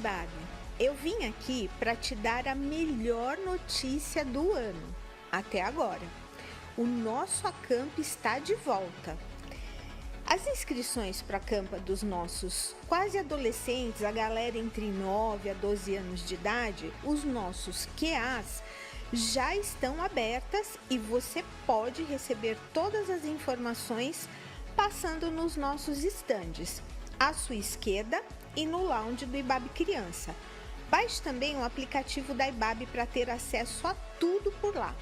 IBAB. Eu vim aqui para te dar a melhor notícia do ano, até agora. O nosso acamp está de volta. As inscrições para a campa dos nossos quase adolescentes, a galera entre 9 a 12 anos de idade, os nossos QAs, já estão abertas e você pode receber todas as informações passando nos nossos estandes, à sua esquerda e no lounge do IBAB Criança. Baixe também o aplicativo da IBAB para ter acesso a tudo por lá.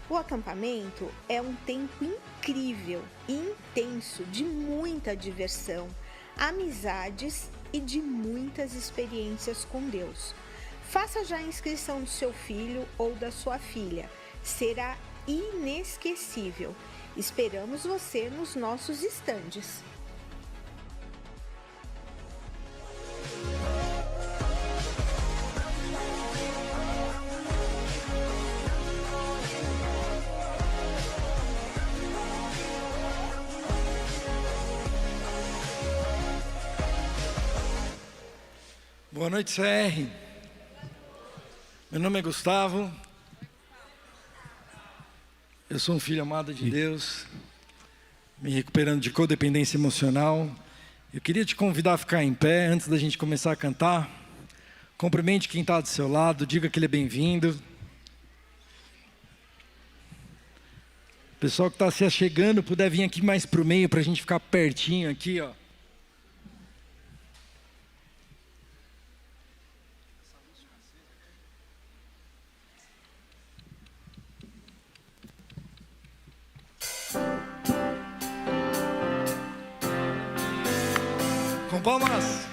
O acampamento é um tempo incrível e intenso de muita diversão, amizades e de muitas experiências com Deus. Faça já a inscrição do seu filho ou da sua filha. Será inesquecível. Esperamos você nos nossos estandes. Boa noite, CR. Meu nome é Gustavo. Eu sou um filho amado de Deus, me recuperando de codependência emocional. Eu queria te convidar a ficar em pé antes da gente começar a cantar. Cumprimente quem está do seu lado, diga que ele é bem-vindo. O pessoal que está se achegando, puder vir aqui mais para o meio para a gente ficar pertinho aqui, ó. Com palmas.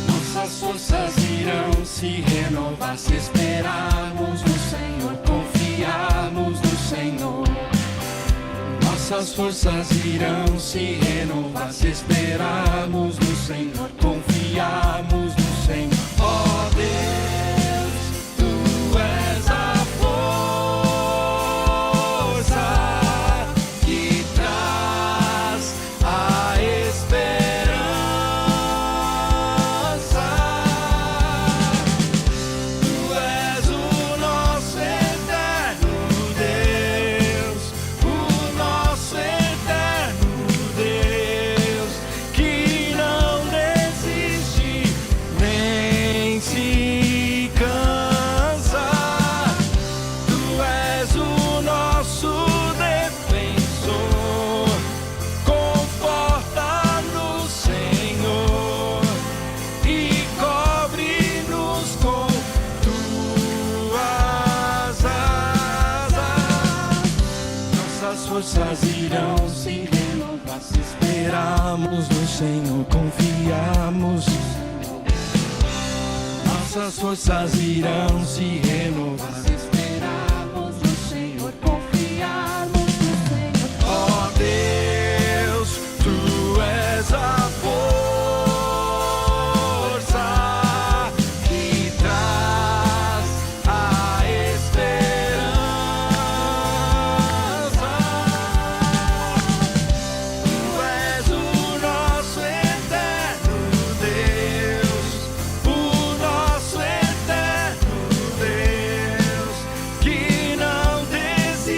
Nossas forças irão se renovar se esperarmos no Senhor, confiarmos no Senhor. Nossas forças irão se renovar se esperarmos no Senhor, confiarmos no Senhor. Ó Deus, Tu és a força que traz a esperança. Tu és o nosso eterno Deus, o nosso eterno Deus, que não desiste nem se cansa. Tu és o nosso defensor, conforta no Senhor e cobre-nos com tuas asas. Nossas forças irão se renovar se esperarmos no Senhor, confiarmos. Nossas forças irão se renovar se esperarmos no Senhor, confiarmos no Senhor. Ó Deus, Tu és a força que traz a esperança. Tu és o nosso eterno Deus, o nosso eterno Deus, que não desiste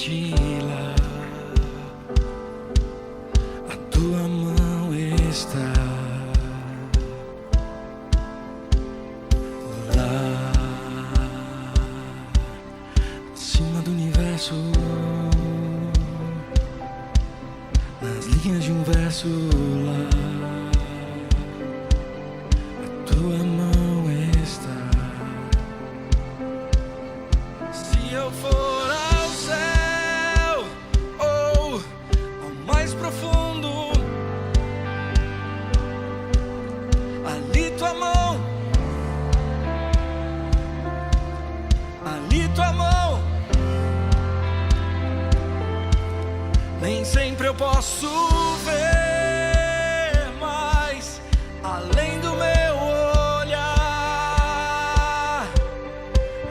lá. A tua mão está lá, acima do universo, nas linhas de um verso lá. A tua mão está. Se eu for ao céu ou ao mais profundo, ali tua mão, ali tua mão. Nem sempre eu posso ver, mas além do meu olhar,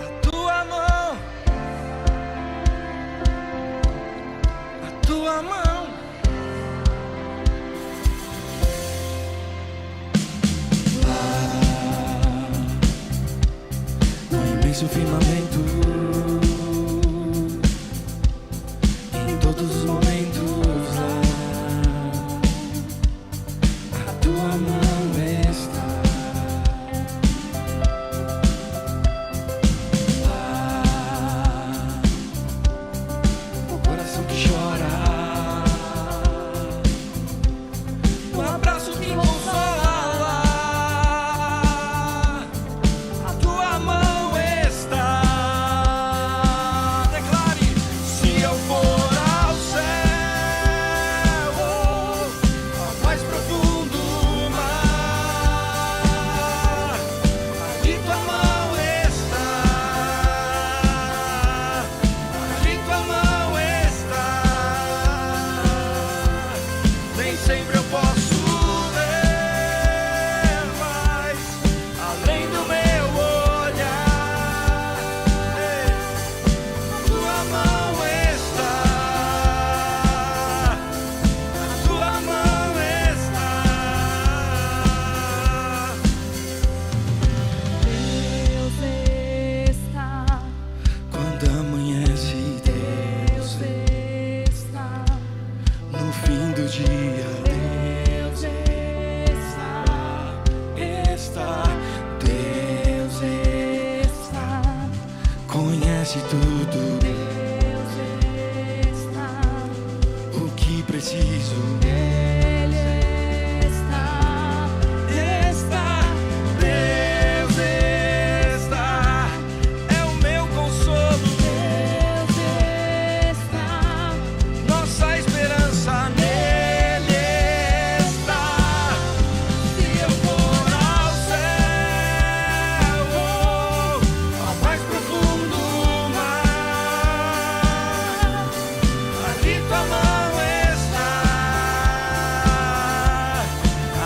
a tua mão, a tua mão. Lá no imenso firmamento, em todos os momentos lá, a tua mão está. Lá, o coração que chora, o abraço que consola, a tua mão está. Declare: se eu for ao céu ou ao mais profundo mar, ali tua mão está, ali tua mão está. Nem sempre eu posso ver, mas além do meu olhar, a tua mão está, a tua mão está. Deus está, Quando amanhece, Deus está, no fim do dia, Deus está. Deus está, conhece tudo Deus está, o que preciso. Ele está, Deus está, é o meu consolo, Deus está, nossa esperança nele está. Se eu for ao céu ou ao mais profundo mar, ali tua mão está,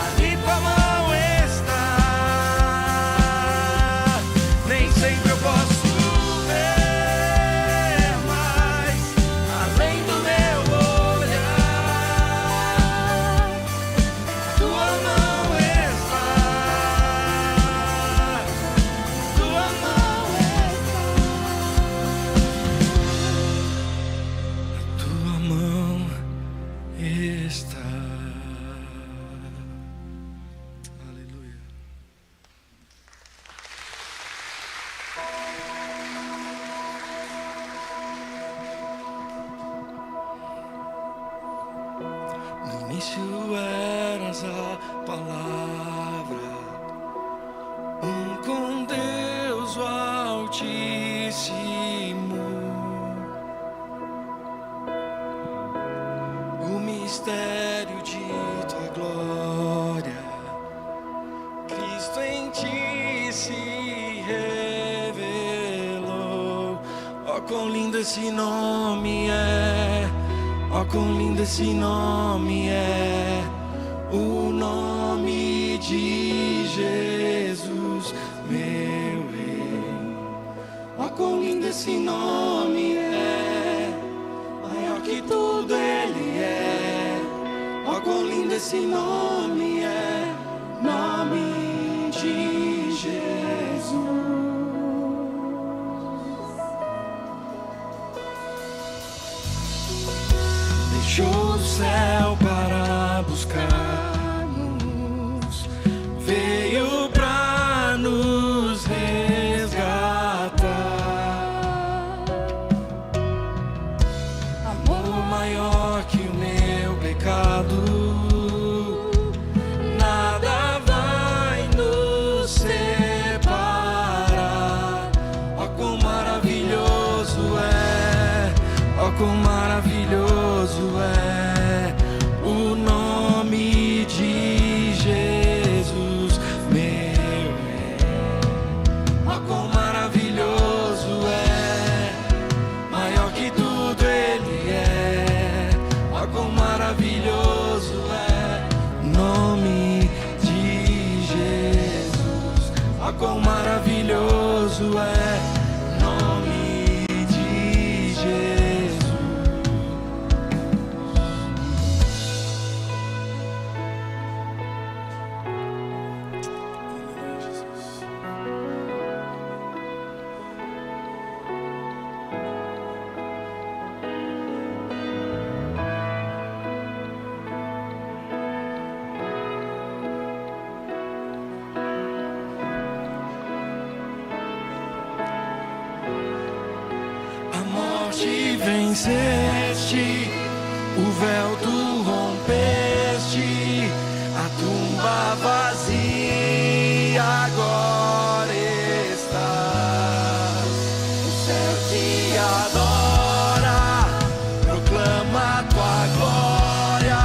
ali tua mão está. Nem sempre eu posso ver, mas além do meu olhar, tua mão está, tua mão está, tua mão está. Aleluia. No início eras a palavra, com Deus o Altíssimo. O mistério de tua glória, Cristo em ti se revelou. Ó, quão lindo esse nome é! Ó, quão lindo esse nome é! O nome de Jesus, meu Rei. Ó, quão lindo esse nome é! Maior que tudo ele é. Ó, quão lindo esse nome é! Nome de Jesus. céu para buscar-nos, veio pra nos resgatar. Amor maior que o meu pecado, nada vai nos separar. Ó quão maravilhoso é, ó quão maravilhoso é o nome de Jesus, meu rei. Ó quão maravilhoso é, maior que tudo ele é. Ó quão maravilhoso é o nome de Jesus. Ó quão maravilhoso é o nome de Jesus. A morte venceste, o véu tu rompeste, a tumba vazia agora estás. O céu te adora, proclama tua glória,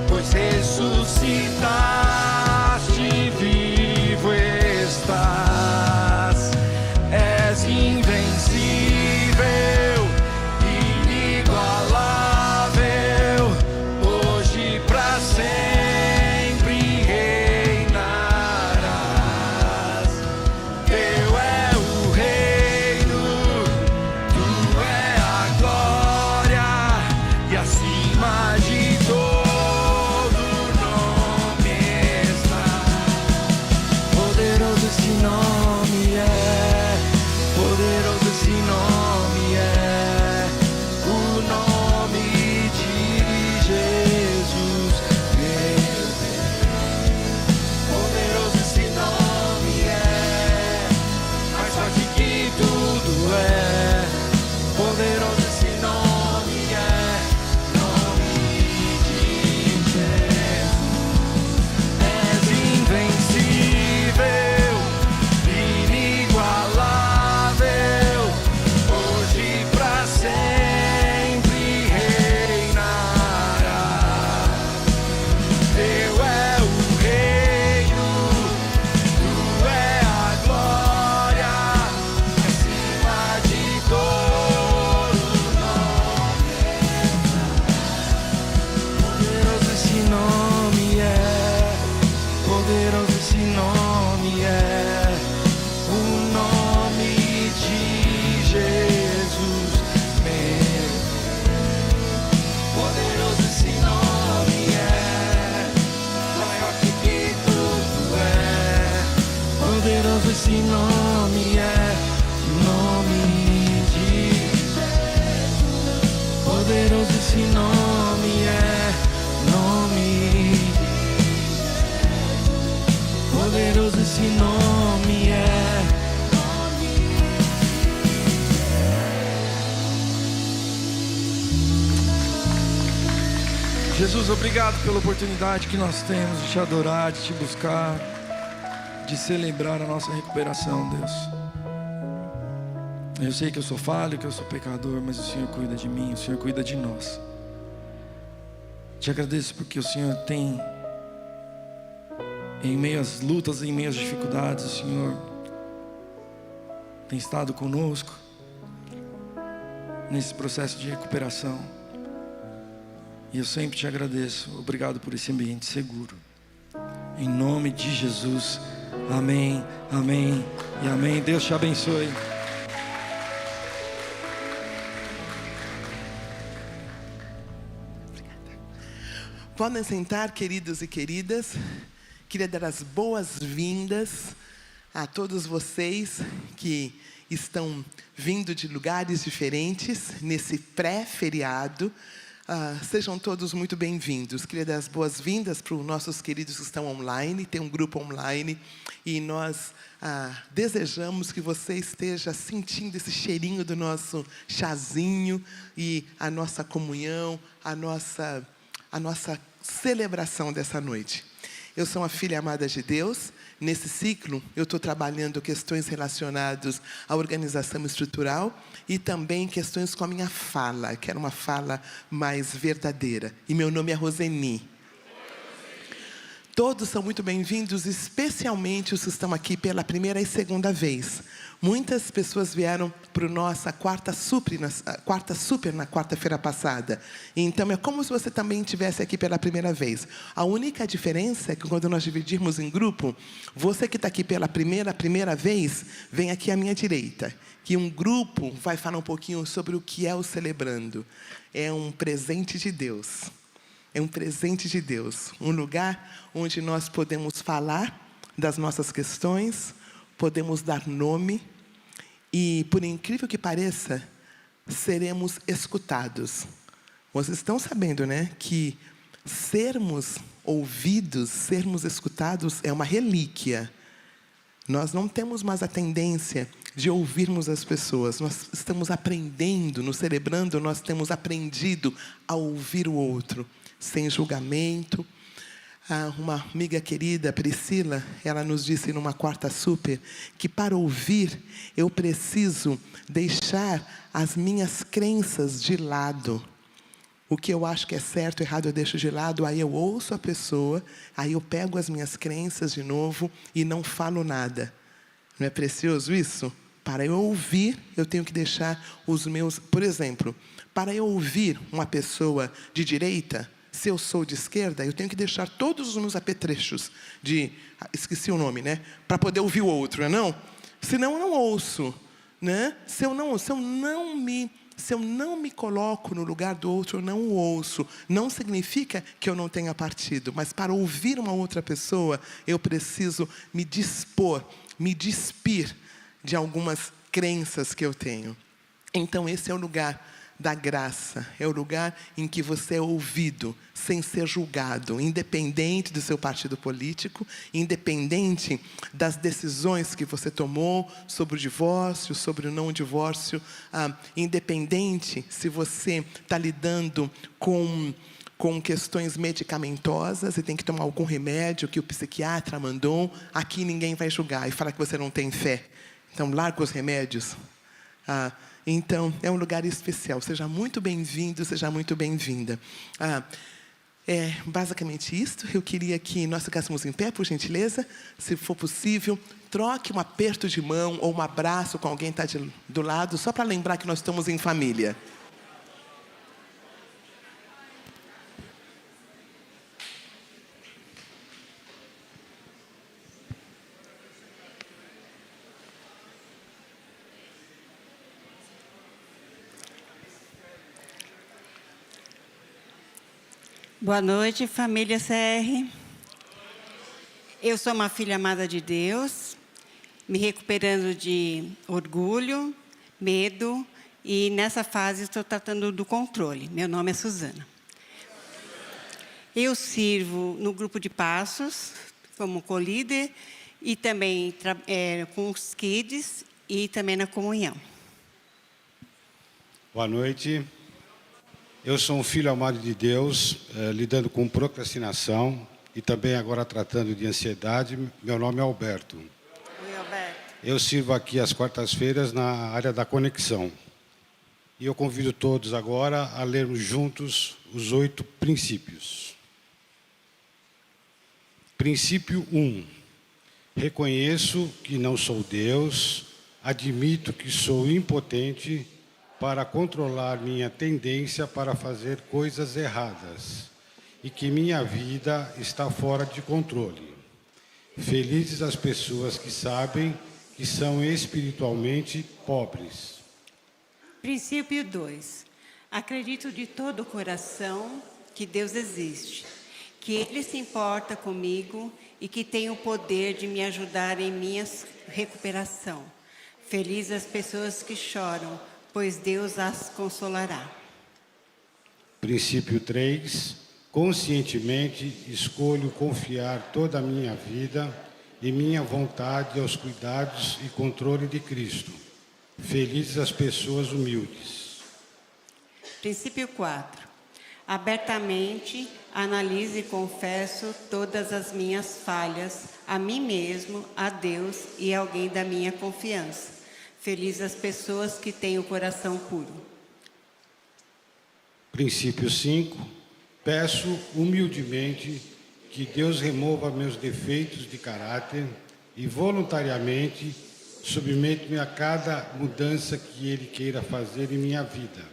pois ressuscitaste, vivo estás. És invencível, inigualável, hoje pra sempre reinarás. Teu é o reino, tu é a glória, e acima de todo nome está. Poderoso esse nome é, poderoso esse nome é, o nome de Jesus, meu Deus. Poderoso esse nome é, mais forte que tudo é. Poderoso esse nome é, nome de Jesus. És invencível, inigualável, hoje pra sempre reinarás. Teu é o reino, tu é a glória, acima de todo nome. Poderoso esse nome é, poderoso esse nome é, o nome de Jesus, meu. Poderoso esse nome é, maior que tudo é. Poderoso esse nome é, nome de Jesus. Poderoso esse nome é, nome de Jesus. Poderoso esse nome é, nome de Jesus, obrigado pela oportunidade que nós temos de te adorar, de te buscar, de celebrar a nossa recuperação, Deus. Eu sei que eu sou falho, que eu sou pecador, mas o Senhor cuida de mim, o Senhor cuida de nós. Te agradeço porque o Senhor tem, em meio às lutas, em meio às dificuldades, o Senhor tem estado conosco nesse processo de recuperação. E eu sempre te agradeço. Obrigado por esse ambiente seguro. Em nome de Jesus. Amém, amém e amém. Deus te abençoe. Podem sentar, queridos e queridas. Queria dar as boas-vindas a todos vocês que estão vindo de lugares diferentes nesse pré-feriado. Sejam todos muito bem-vindos. Queria dar as boas-vindas para os nossos queridos que estão online. Tem um grupo online e nós desejamos que você esteja sentindo esse cheirinho do nosso chazinho e a nossa comunhão, a nossa celebração dessa noite. Eu sou uma filha amada de Deus. Nesse ciclo, eu estou trabalhando questões relacionadas à organização estrutural e também questões com a minha fala, que era uma fala mais verdadeira. E meu nome é Roseni. Todos são muito bem-vindos, especialmente os que estão aqui pela primeira e segunda vez. Muitas pessoas vieram para a nossa quarta super na quarta-feira passada. Então, é como se você também estivesse aqui pela primeira vez. A única diferença é que quando nós dividirmos em grupo, você que está aqui pela primeira vez, vem aqui à minha direita. Que um grupo vai falar um pouquinho sobre o que é o Celebrando. É um presente de Deus. É um presente de Deus. Um lugar onde nós podemos falar das nossas questões, podemos dar nome e, por incrível que pareça, seremos escutados. Vocês estão sabendo, né, que sermos ouvidos, sermos escutados é uma relíquia. Nós não temos mais a tendência de ouvirmos as pessoas. Nós estamos aprendendo, no Celebrando, nós temos aprendido a ouvir o outro, sem julgamento. Uma amiga querida, Priscila, ela nos disse numa quarta super que para ouvir eu preciso deixar as minhas crenças de lado. O que eu acho que é certo, errado, eu deixo de lado, aí eu ouço a pessoa, aí eu pego as minhas crenças de novo e não falo nada. Não é precioso isso? Para eu ouvir, eu tenho que deixar os meus... Por exemplo, para eu ouvir uma pessoa de direita, se eu sou de esquerda, eu tenho que deixar todos os meus apetrechos de... Esqueci o nome, né? Para poder ouvir o outro, não? Senão eu não ouço, né? Se eu não me coloco no lugar do outro, eu não o ouço. Não significa que eu não tenha partido, mas para ouvir uma outra pessoa, eu preciso me dispor, me despir de algumas crenças que eu tenho. Então, esse é o lugar da graça. É o lugar em que você é ouvido, sem ser julgado, independente do seu partido político, independente das decisões que você tomou sobre o divórcio, sobre o não divórcio, independente se você está lidando com questões medicamentosas e tem que tomar algum remédio que o psiquiatra mandou, aqui ninguém vai julgar e falar que você não tem fé. Então, larga os remédios. Então, é um lugar especial. Seja muito bem-vindo, seja muito bem-vinda. É basicamente isto. Eu queria que nós ficássemos em pé, por gentileza. Se for possível, troque um aperto de mão ou um abraço com alguém que está do lado, só para lembrar que nós estamos em família. Boa noite, família CR. Eu sou uma filha amada de Deus, me recuperando de orgulho, medo, e nessa fase estou tratando do controle. Meu nome é Suzana. Eu sirvo no grupo de passos, como co-líder, e também com os kids, e também na comunhão. Boa noite. Eu sou um filho amado de Deus, lidando com procrastinação e também agora tratando de ansiedade. Meu nome é Alberto. Oi, Alberto. Eu sirvo aqui às quartas-feiras na área da conexão. E eu convido todos agora a lermos juntos os 8 princípios. Princípio 1. Reconheço que não sou Deus, admito que sou impotente para controlar minha tendência para fazer coisas erradas e que minha vida está fora de controle. Felizes as pessoas que sabem que são espiritualmente pobres. Princípio 2. Acredito de todo o coração que Deus existe, que Ele se importa comigo e que tem o poder de me ajudar em minha recuperação. Felizes as pessoas que choram, pois Deus as consolará. Princípio 3. Conscientemente escolho confiar toda a minha vida e minha vontade aos cuidados e controle de Cristo. Felizes as pessoas humildes. Princípio 4. Abertamente analiso e confesso todas as minhas falhas a mim mesmo, a Deus e a alguém da minha confiança. Felizes as pessoas que têm o coração puro. Princípio 5. Peço humildemente que Deus remova meus defeitos de caráter e voluntariamente submeto-me a cada mudança que Ele queira fazer em minha vida.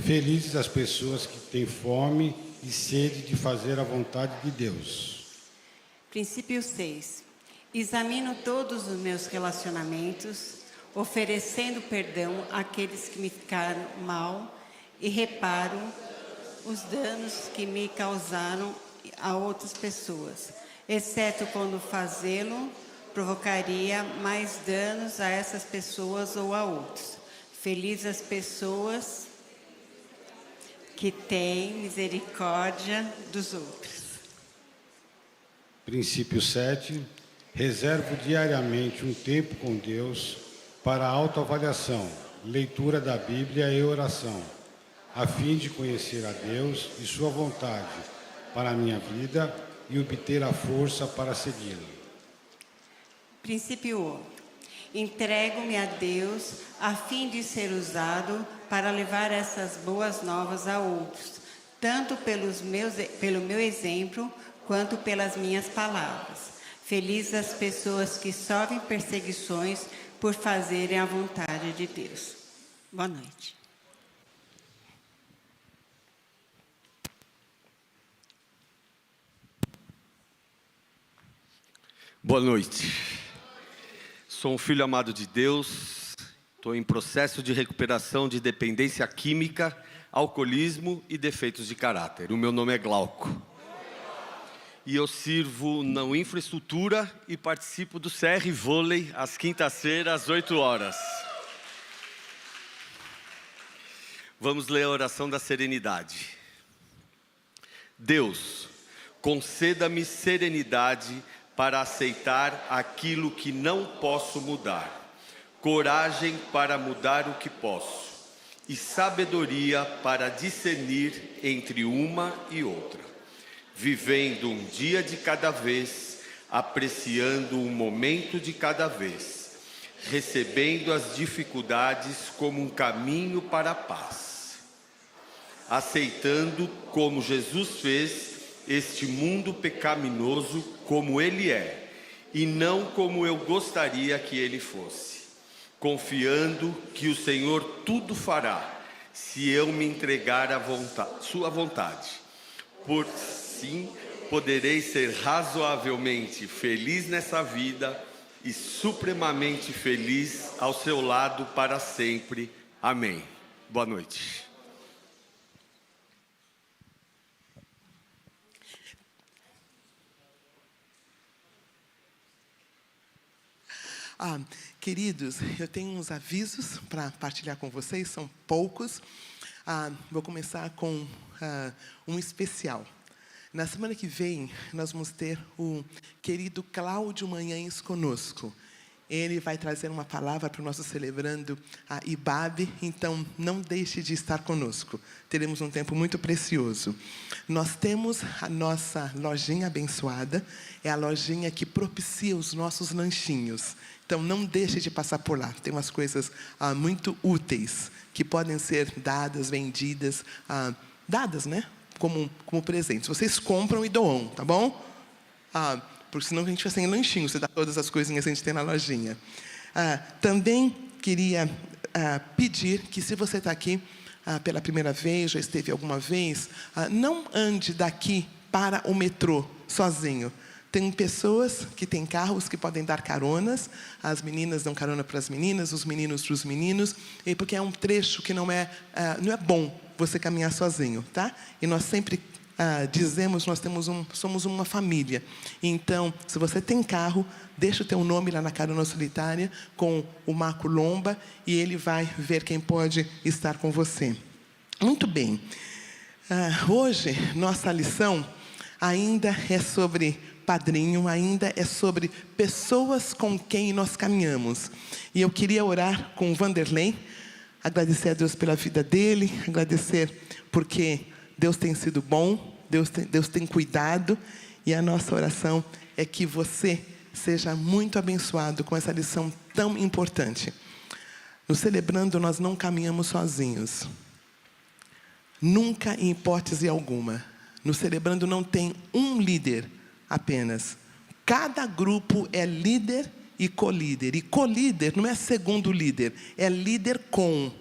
Felizes as pessoas que têm fome e sede de fazer a vontade de Deus. Princípio 6. Examino todos os meus relacionamentos, oferecendo perdão àqueles que me ficaram mal e reparo os danos que me causaram a outras pessoas, exceto quando fazê-lo provocaria mais danos a essas pessoas ou a outros. Felizes as pessoas que têm misericórdia dos outros. Princípio 7. Reservo diariamente um tempo com Deus para autoavaliação, leitura da Bíblia e oração, a fim de conhecer a Deus e sua vontade para a minha vida e obter a força para segui-la. Princípio 8. Entrego-me a Deus a fim de ser usado para levar essas boas novas a outros, tanto pelo meu exemplo quanto pelas minhas palavras. Felizes as pessoas que sofrem perseguições por fazerem a vontade de Deus. Boa noite. Boa noite. Sou um filho amado de Deus, estou em processo de recuperação de dependência química, alcoolismo e defeitos de caráter. O meu nome é Glauco. E eu sirvo na infraestrutura e participo do CR Vôlei às quintas-feiras, às 8 horas. Vamos ler a oração da serenidade. Deus, conceda-me serenidade para aceitar aquilo que não posso mudar, coragem para mudar o que posso, e sabedoria para discernir entre uma e outra, vivendo um dia de cada vez, apreciando um momento de cada vez, recebendo as dificuldades como um caminho para a paz, aceitando como Jesus fez este mundo pecaminoso como ele é, e não como eu gostaria que ele fosse, confiando que o Senhor tudo fará, se eu me entregar à sua vontade. Por sim, poderei ser razoavelmente feliz nessa vida e supremamente feliz ao seu lado para sempre. Amém. Boa noite. Queridos, eu tenho uns avisos para partilhar com vocês, são poucos. Vou começar com um especial. Na semana que vem, nós vamos ter o querido Cláudio Manhães conosco. Ele vai trazer uma palavra para o nosso celebrando a IBAB, então não deixe de estar conosco. Teremos um tempo muito precioso. Nós temos a nossa lojinha abençoada, é a lojinha que propicia os nossos lanchinhos. Então não deixe de passar por lá, tem umas coisas muito úteis, que podem ser dadas, vendidas, dadas, né? Como presentes. Vocês compram e doam, tá bom? Porque senão a gente vai sem lanchinho, você dá todas as coisinhas que a gente tem na lojinha. Também queria pedir que, se você está aqui pela primeira vez, já esteve alguma vez, não ande daqui para o metrô sozinho. Tem pessoas que têm carros que podem dar caronas, as meninas dão carona para as meninas, os meninos para os meninos, porque é um trecho que não é bom você caminhar sozinho, tá? E nós sempre dizemos, somos uma família. Então, se você tem carro, deixa o teu nome lá na carona solitária com o Marco Lomba e ele vai ver quem pode estar com você. Muito bem. Hoje, nossa lição ainda é sobre padrinho, ainda é sobre pessoas com quem nós caminhamos. E eu queria orar com o Vanderlei, agradecer a Deus pela vida dele, agradecer porque Deus tem sido bom, Deus tem cuidado, e a nossa oração é que você seja muito abençoado com essa lição tão importante. No Celebrando, nós não caminhamos sozinhos. Nunca, em hipótese alguma. No Celebrando não tem um líder apenas. Cada grupo é líder e co-líder. E co-líder não é segundo líder, é líder com.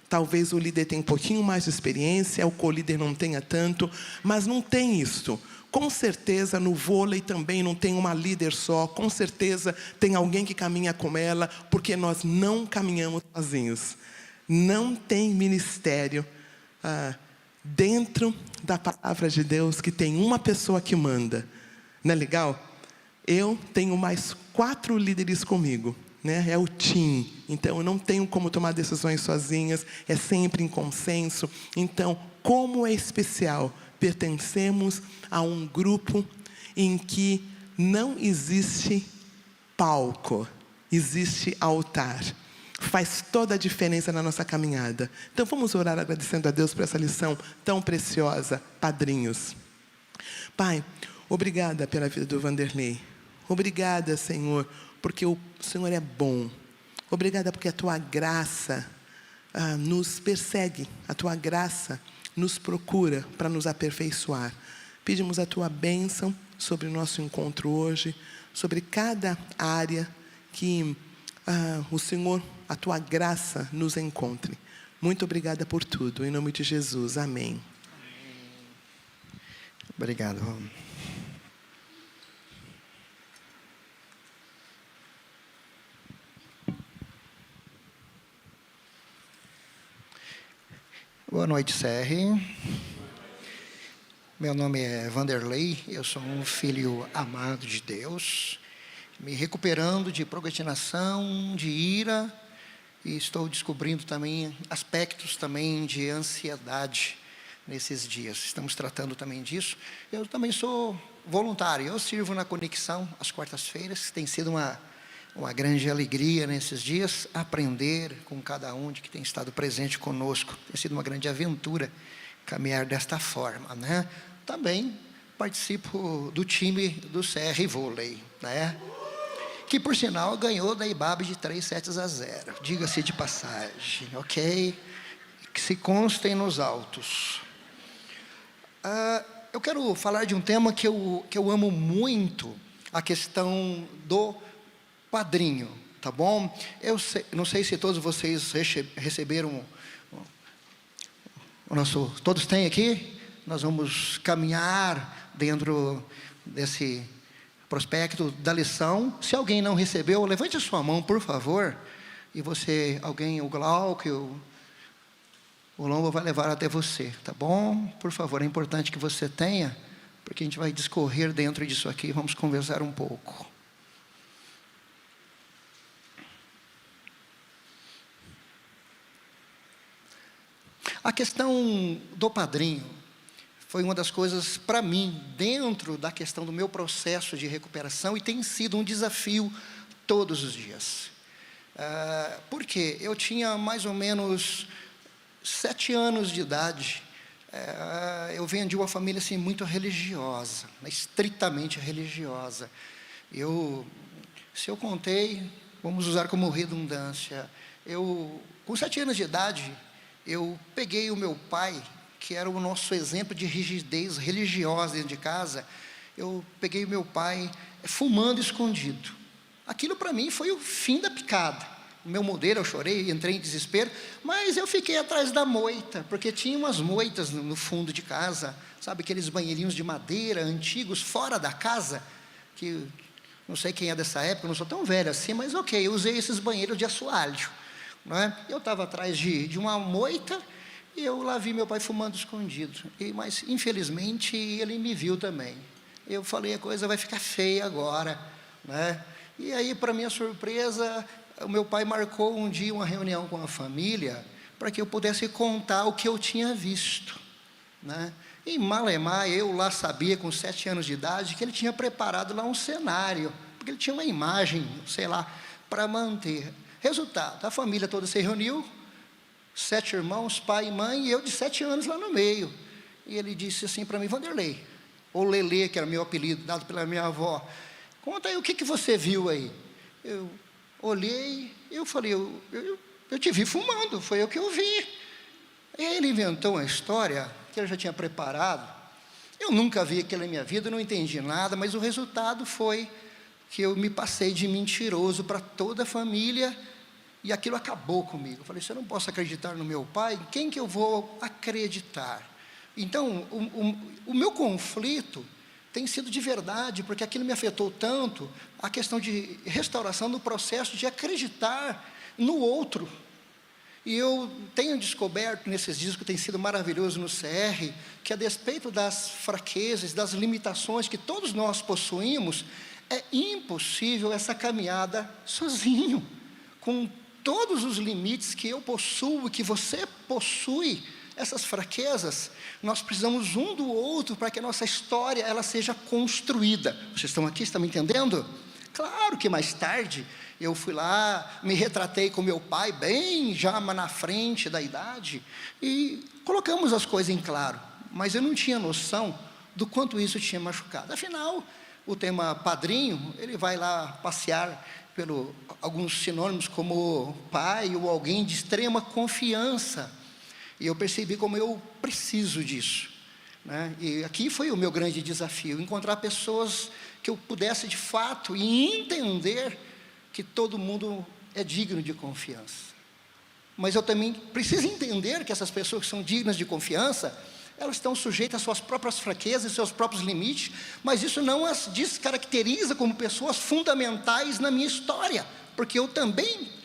Talvez o líder tenha um pouquinho mais de experiência, o co-líder não tenha tanto, mas não tem isso. Com certeza, no vôlei também não tem uma líder só. Com certeza, tem alguém que caminha com ela, porque nós não caminhamos sozinhos. Não tem ministério dentro da palavra de Deus que tem uma pessoa que manda. Não é legal? Eu tenho mais 4 líderes comigo, né? É o team. Então, eu não tenho como tomar decisões sozinhas. É sempre em consenso. Então, como é especial, pertencemos a um grupo em que não existe palco, existe altar. Faz toda a diferença na nossa caminhada. Então vamos orar agradecendo a Deus por essa lição tão preciosa, padrinhos. Pai, obrigada pela vida do Vanderlei. Obrigada, Senhor, porque o Senhor é bom. Obrigada porque a Tua graça nos persegue. A Tua graça nos procura para nos aperfeiçoar. Pedimos a Tua bênção sobre o nosso encontro hoje, sobre cada área que o Senhor, a Tua graça nos encontre. Muito obrigada por tudo. Em nome de Jesus. Amém. Obrigado. Boa noite, CR. Meu nome é Vanderlei, eu sou um filho amado de Deus, me recuperando de procrastinação, de ira, e estou descobrindo também aspectos também de ansiedade nesses dias. Estamos tratando também disso. Eu também sou voluntário, eu sirvo na Conexão às quartas-feiras, tem sido uma grande alegria nesses dias, aprender com cada um de que tem estado presente conosco. Tem sido uma grande aventura caminhar desta forma, né? Também participo do time do CR Vôlei, né? Que, por sinal, ganhou da IBAB de 3-0, diga-se de passagem, ok? Que se constem nos autos. Eu quero falar de um tema que eu amo muito, a questão do padrinho, tá bom? Não sei se todos vocês receberam o nosso... Todos têm aqui? Nós vamos caminhar dentro desse prospecto da lição. Se alguém não recebeu, levante a sua mão, por favor. E o Glauco, o Lombo vai levar até você, tá bom? Por favor, é importante que você tenha, porque a gente vai discorrer dentro disso aqui, vamos conversar um pouco. A questão do padrinho foi uma das coisas, para mim, dentro da questão do meu processo de recuperação, e tem sido um desafio todos os dias. Porque eu tinha mais ou menos 7 anos de idade. Eu venho de uma família assim, muito religiosa, estritamente religiosa. Se eu contei, vamos usar como redundância, com 7 anos de idade, eu peguei o meu pai, que era o nosso exemplo de rigidez religiosa dentro de casa, eu peguei o meu pai fumando escondido. Aquilo para mim foi o fim da picada. O meu modelo, eu chorei, entrei em desespero, mas eu fiquei atrás da moita, porque tinha umas moitas no fundo de casa, sabe, aqueles banheirinhos de madeira antigos, fora da casa, que não sei quem é dessa época, eu não sou tão velho assim, mas ok, eu usei esses banheiros de assoalho. Não é? Eu estava atrás de uma moita e eu lá vi meu pai fumando escondido. Mas, infelizmente, ele me viu também. Eu falei, a coisa vai ficar feia agora. Né? E aí, para minha surpresa, o meu pai marcou um dia uma reunião com a família para que eu pudesse contar o que eu tinha visto. né? E malemar, eu lá sabia, com 7 anos de idade, que ele tinha preparado lá um cenário, porque ele tinha uma imagem, sei lá, para manter. Resultado, a família toda se reuniu, 7 irmãos, pai e mãe, e eu de 7 anos lá no meio. E ele disse assim para mim: Vanderlei, ou Lelê, que era meu apelido, dado pela minha avó, conta aí o que você viu aí. Eu olhei, eu falei, eu te vi fumando, foi o que eu vi. E aí ele inventou uma história que ele já tinha preparado. Eu nunca vi aquilo na minha vida, não entendi nada, mas o resultado foi que eu me passei de mentiroso para toda a família, e aquilo acabou comigo. Eu falei, se eu não posso acreditar no meu pai, em quem que eu vou acreditar? Então, o meu conflito tem sido de verdade, porque aquilo me afetou tanto, a questão de restauração no processo de acreditar no outro. E eu tenho descoberto nesses dias, que tem sido maravilhoso no CR, que a despeito das fraquezas, das limitações que todos nós possuímos, é impossível essa caminhada sozinho, com todos os limites que eu possuo, que você possui, essas fraquezas, nós precisamos um do outro para que a nossa história ela seja construída. Vocês estão aqui, estão me entendendo? Claro que mais tarde eu fui lá, me retratei com meu pai, bem já na frente da idade, e colocamos as coisas em claro, mas eu não tinha noção do quanto isso tinha machucado. Afinal, o tema padrinho, ele vai lá passear pelo alguns sinônimos como pai ou alguém de extrema confiança, e eu percebi como eu preciso disso, né? E aqui foi o meu grande desafio, encontrar pessoas que eu pudesse de fato entender que todo mundo é digno de confiança. Mas eu também preciso entender que essas pessoas que são dignas de confiança, elas estão sujeitas às suas próprias fraquezas, seus próprios limites, mas isso não as descaracteriza como pessoas fundamentais na minha história, porque eu também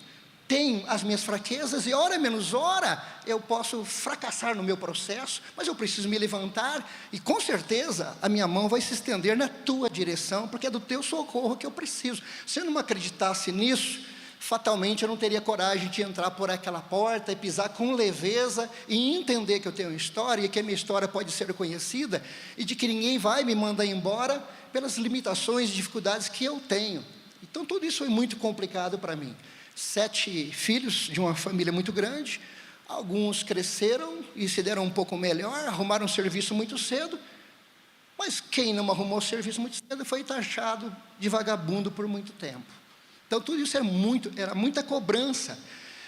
tenho as minhas fraquezas, e hora menos hora eu posso fracassar no meu processo, mas eu preciso me levantar, e com certeza a minha mão vai se estender na tua direção, porque é do teu socorro que eu preciso. Se eu não acreditasse nisso, fatalmente eu não teria coragem de entrar por aquela porta e pisar com leveza e entender que eu tenho uma história, e que a minha história pode ser conhecida, e de que ninguém vai me mandar embora pelas limitações e dificuldades que eu tenho. Então tudo isso foi muito complicado para mim. 7 filhos de uma família muito grande, alguns cresceram e se deram um pouco melhor, arrumaram serviço muito cedo, mas quem não arrumou serviço muito cedo foi taxado de vagabundo por muito tempo. Então tudo isso era muita cobrança.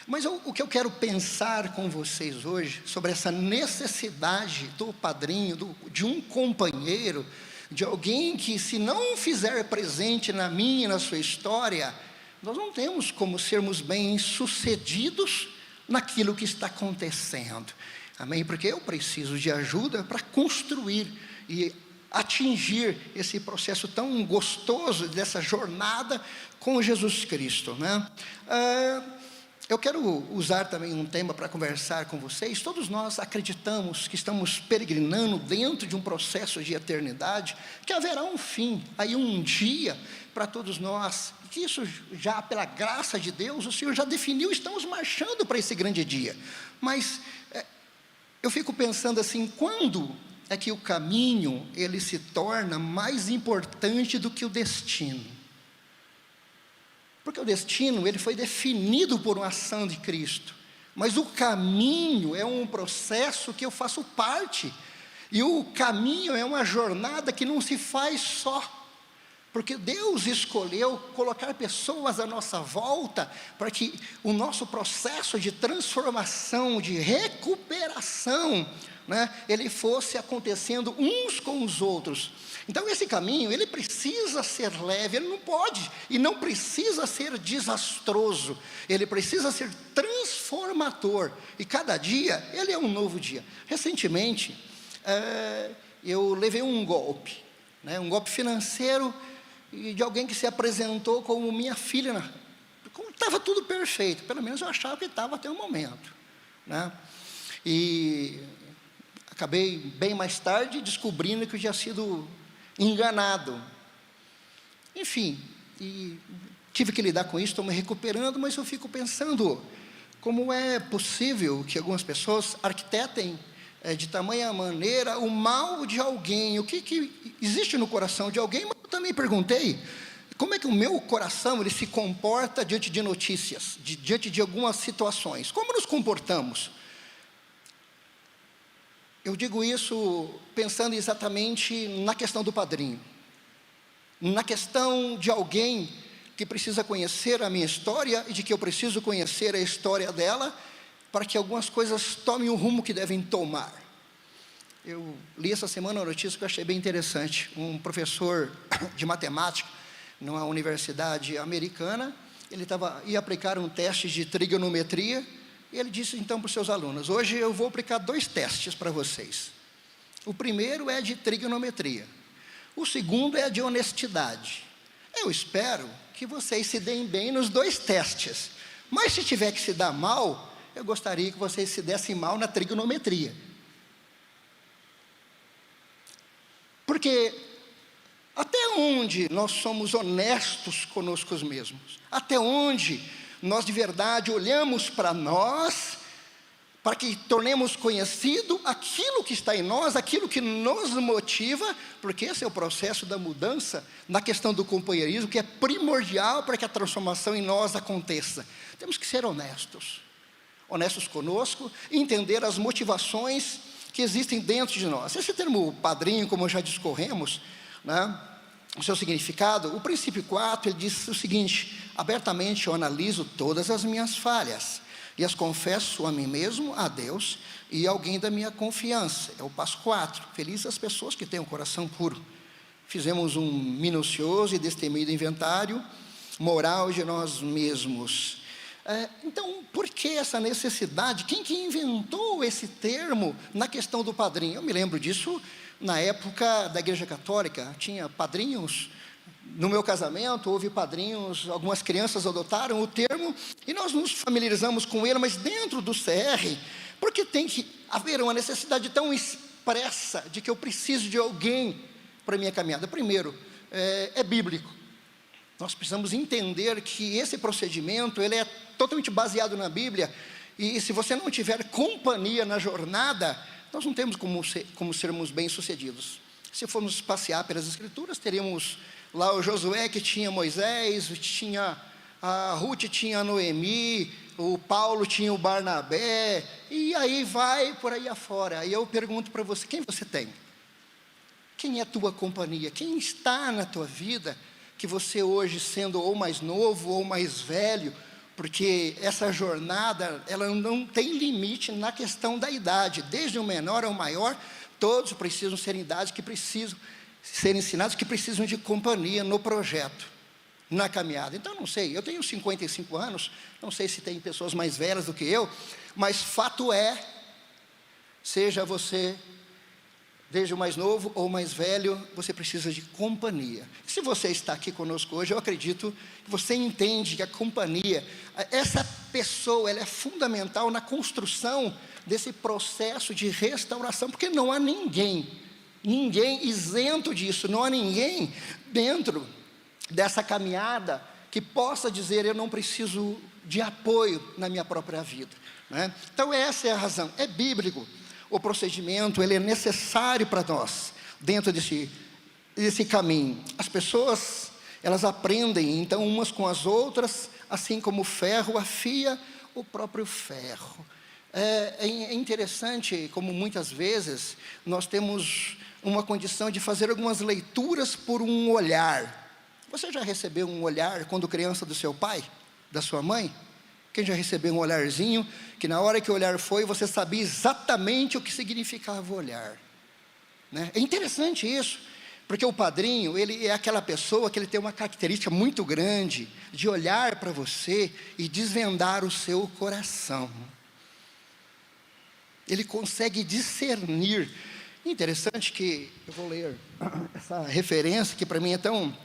Mas o que eu quero pensar com vocês hoje, sobre essa necessidade do padrinho, de um companheiro, de alguém que, se não fizer presente na minha e na sua história, nós não temos como sermos bem-sucedidos naquilo que está acontecendo. Amém? Porque eu preciso de ajuda para construir e atingir esse processo tão gostoso dessa jornada com Jesus Cristo, né? Eu quero usar também um tema para conversar com vocês. Todos nós acreditamos que estamos peregrinando dentro de um processo de eternidade, que haverá um fim, aí um dia para todos nós, que isso já, pela graça de Deus, o Senhor já definiu, estamos marchando para esse grande dia. Mas eu fico pensando assim, quando é que o caminho ele se torna mais importante do que o destino? Porque o destino ele foi definido por uma ação de Cristo, mas o caminho é um processo que eu faço parte, e o caminho é uma jornada que não se faz só, porque Deus escolheu colocar pessoas à nossa volta, para que o nosso processo de transformação, de recuperação, né, ele fosse acontecendo uns com os outros. Então esse caminho, ele precisa ser leve, ele não pode e não precisa ser desastroso, ele precisa ser transformador, e cada dia, ele é um novo dia. Recentemente, eu levei um golpe, né, um golpe financeiro, e de alguém que se apresentou como minha filha, estava tudo perfeito, pelo menos eu achava que estava até o momento, né? E acabei bem mais tarde descobrindo que eu tinha sido enganado. Enfim, e tive que lidar com isso, estou me recuperando, mas eu fico pensando, como é possível que algumas pessoas arquitetem de tamanha maneira o mal de alguém, o que existe no coração de alguém, mas eu também perguntei, como é que o meu coração ele se comporta diante de notícias, diante de algumas situações? Como nos comportamos? Eu digo isso pensando exatamente na questão do padrinho, na questão de alguém que precisa conhecer a minha história e de que eu preciso conhecer a história dela para que algumas coisas tomem o rumo que devem tomar. Eu li essa semana uma notícia que eu achei bem interessante. Um professor de matemática numa universidade americana, ele ia aplicar um teste de trigonometria, e ele disse então para os seus alunos: hoje eu vou aplicar 2 testes para vocês. O primeiro é de trigonometria, o segundo é de honestidade. Eu espero que vocês se deem bem nos 2 testes, mas se tiver que se dar mal, eu gostaria que vocês se dessem mal na trigonometria. Porque até onde nós somos honestos conosco mesmos? Até onde nós de verdade olhamos para nós, para que tornemos conhecido aquilo que está em nós, aquilo que nos motiva, porque esse é o processo da mudança na questão do companheirismo, que é primordial para que a transformação em nós aconteça. Temos que ser honestos conosco, entender as motivações que existem dentro de nós. Esse termo padrinho, como já discorremos, né, o seu significado, o princípio 4, ele diz o seguinte: abertamente eu analiso todas as minhas falhas e as confesso a mim mesmo, a Deus e a alguém da minha confiança. É o passo 4, felizes as pessoas que têm o coração puro. Fizemos um minucioso e destemido inventário moral de nós mesmos. Então, por que essa necessidade? Quem que inventou esse termo na questão do padrinho? Eu me lembro disso na época da Igreja Católica. Tinha padrinhos. No meu casamento, houve padrinhos, algumas crianças adotaram o termo, e nós nos familiarizamos com ele, mas dentro do CR, porque tem que haver uma necessidade tão expressa de que eu preciso de alguém para a minha caminhada. Primeiro, é bíblico. Nós precisamos entender que esse procedimento, ele é totalmente baseado na Bíblia, e se você não tiver companhia na jornada, nós não temos como sermos bem-sucedidos. Se formos passear pelas Escrituras, teríamos lá o Josué que tinha Moisés, tinha a Ruth, tinha a Noemi, o Paulo tinha o Barnabé, e aí vai por aí afora. E eu pergunto para você, quem você tem? Quem é a tua companhia? Quem está na tua vida, que você hoje, sendo ou mais novo ou mais velho, porque essa jornada, ela não tem limite na questão da idade, desde o menor ao maior, todos precisam ser em idade, que precisam ser ensinados, que precisam de companhia no projeto, na caminhada. Então, não sei, eu tenho 55 anos, não sei se tem pessoas mais velhas do que eu, mas fato é, seja você, desde o mais novo ou mais velho, você precisa de companhia. Se você está aqui conosco hoje, eu acredito que você entende que a companhia, essa pessoa, ela é fundamental na construção desse processo de restauração, porque não há ninguém isento disso, não há ninguém dentro dessa caminhada que possa dizer: eu não preciso de apoio na minha própria vida, né? Então essa é a razão, é bíblico. O procedimento, ele é necessário para nós, dentro desse caminho. As pessoas, elas aprendem, então, umas com as outras, assim como o ferro afia o próprio ferro. É interessante como muitas vezes nós temos uma condição de fazer algumas leituras por um olhar. Você já recebeu um olhar quando criança do seu pai, da sua mãe? Quem já recebeu um olharzinho, que na hora que o olhar foi, você sabia exatamente o que significava o olhar, né? É interessante isso, porque o padrinho, ele é aquela pessoa que ele tem uma característica muito grande, de olhar para você e desvendar o seu coração. Ele consegue discernir. Interessante que, eu vou ler essa referência, que para mim é tão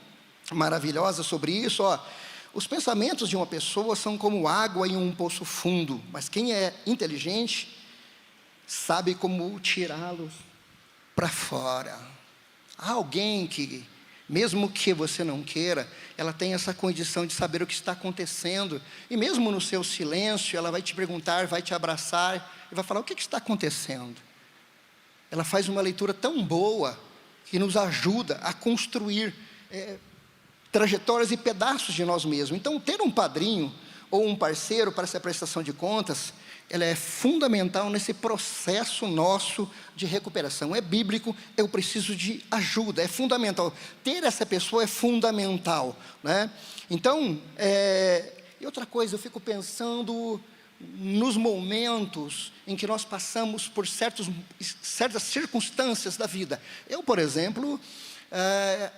maravilhosa sobre isso, ó. Os pensamentos de uma pessoa são como água em um poço fundo, mas quem é inteligente sabe como tirá-los para fora. Há alguém que, mesmo que você não queira, ela tem essa condição de saber o que está acontecendo, e mesmo no seu silêncio, ela vai te perguntar, vai te abraçar, e vai falar: o que está acontecendo? ela faz uma leitura tão boa, que nos ajuda a construir trajetórias e pedaços de nós mesmos. Então, ter um padrinho ou um parceiro para essa prestação de contas, ela é fundamental nesse processo nosso de recuperação. É bíblico, eu preciso de ajuda, é fundamental. Ter essa pessoa é fundamental, né? Então, e outra coisa, eu fico pensando nos momentos em que nós passamos por certas circunstâncias da vida. Eu, por exemplo,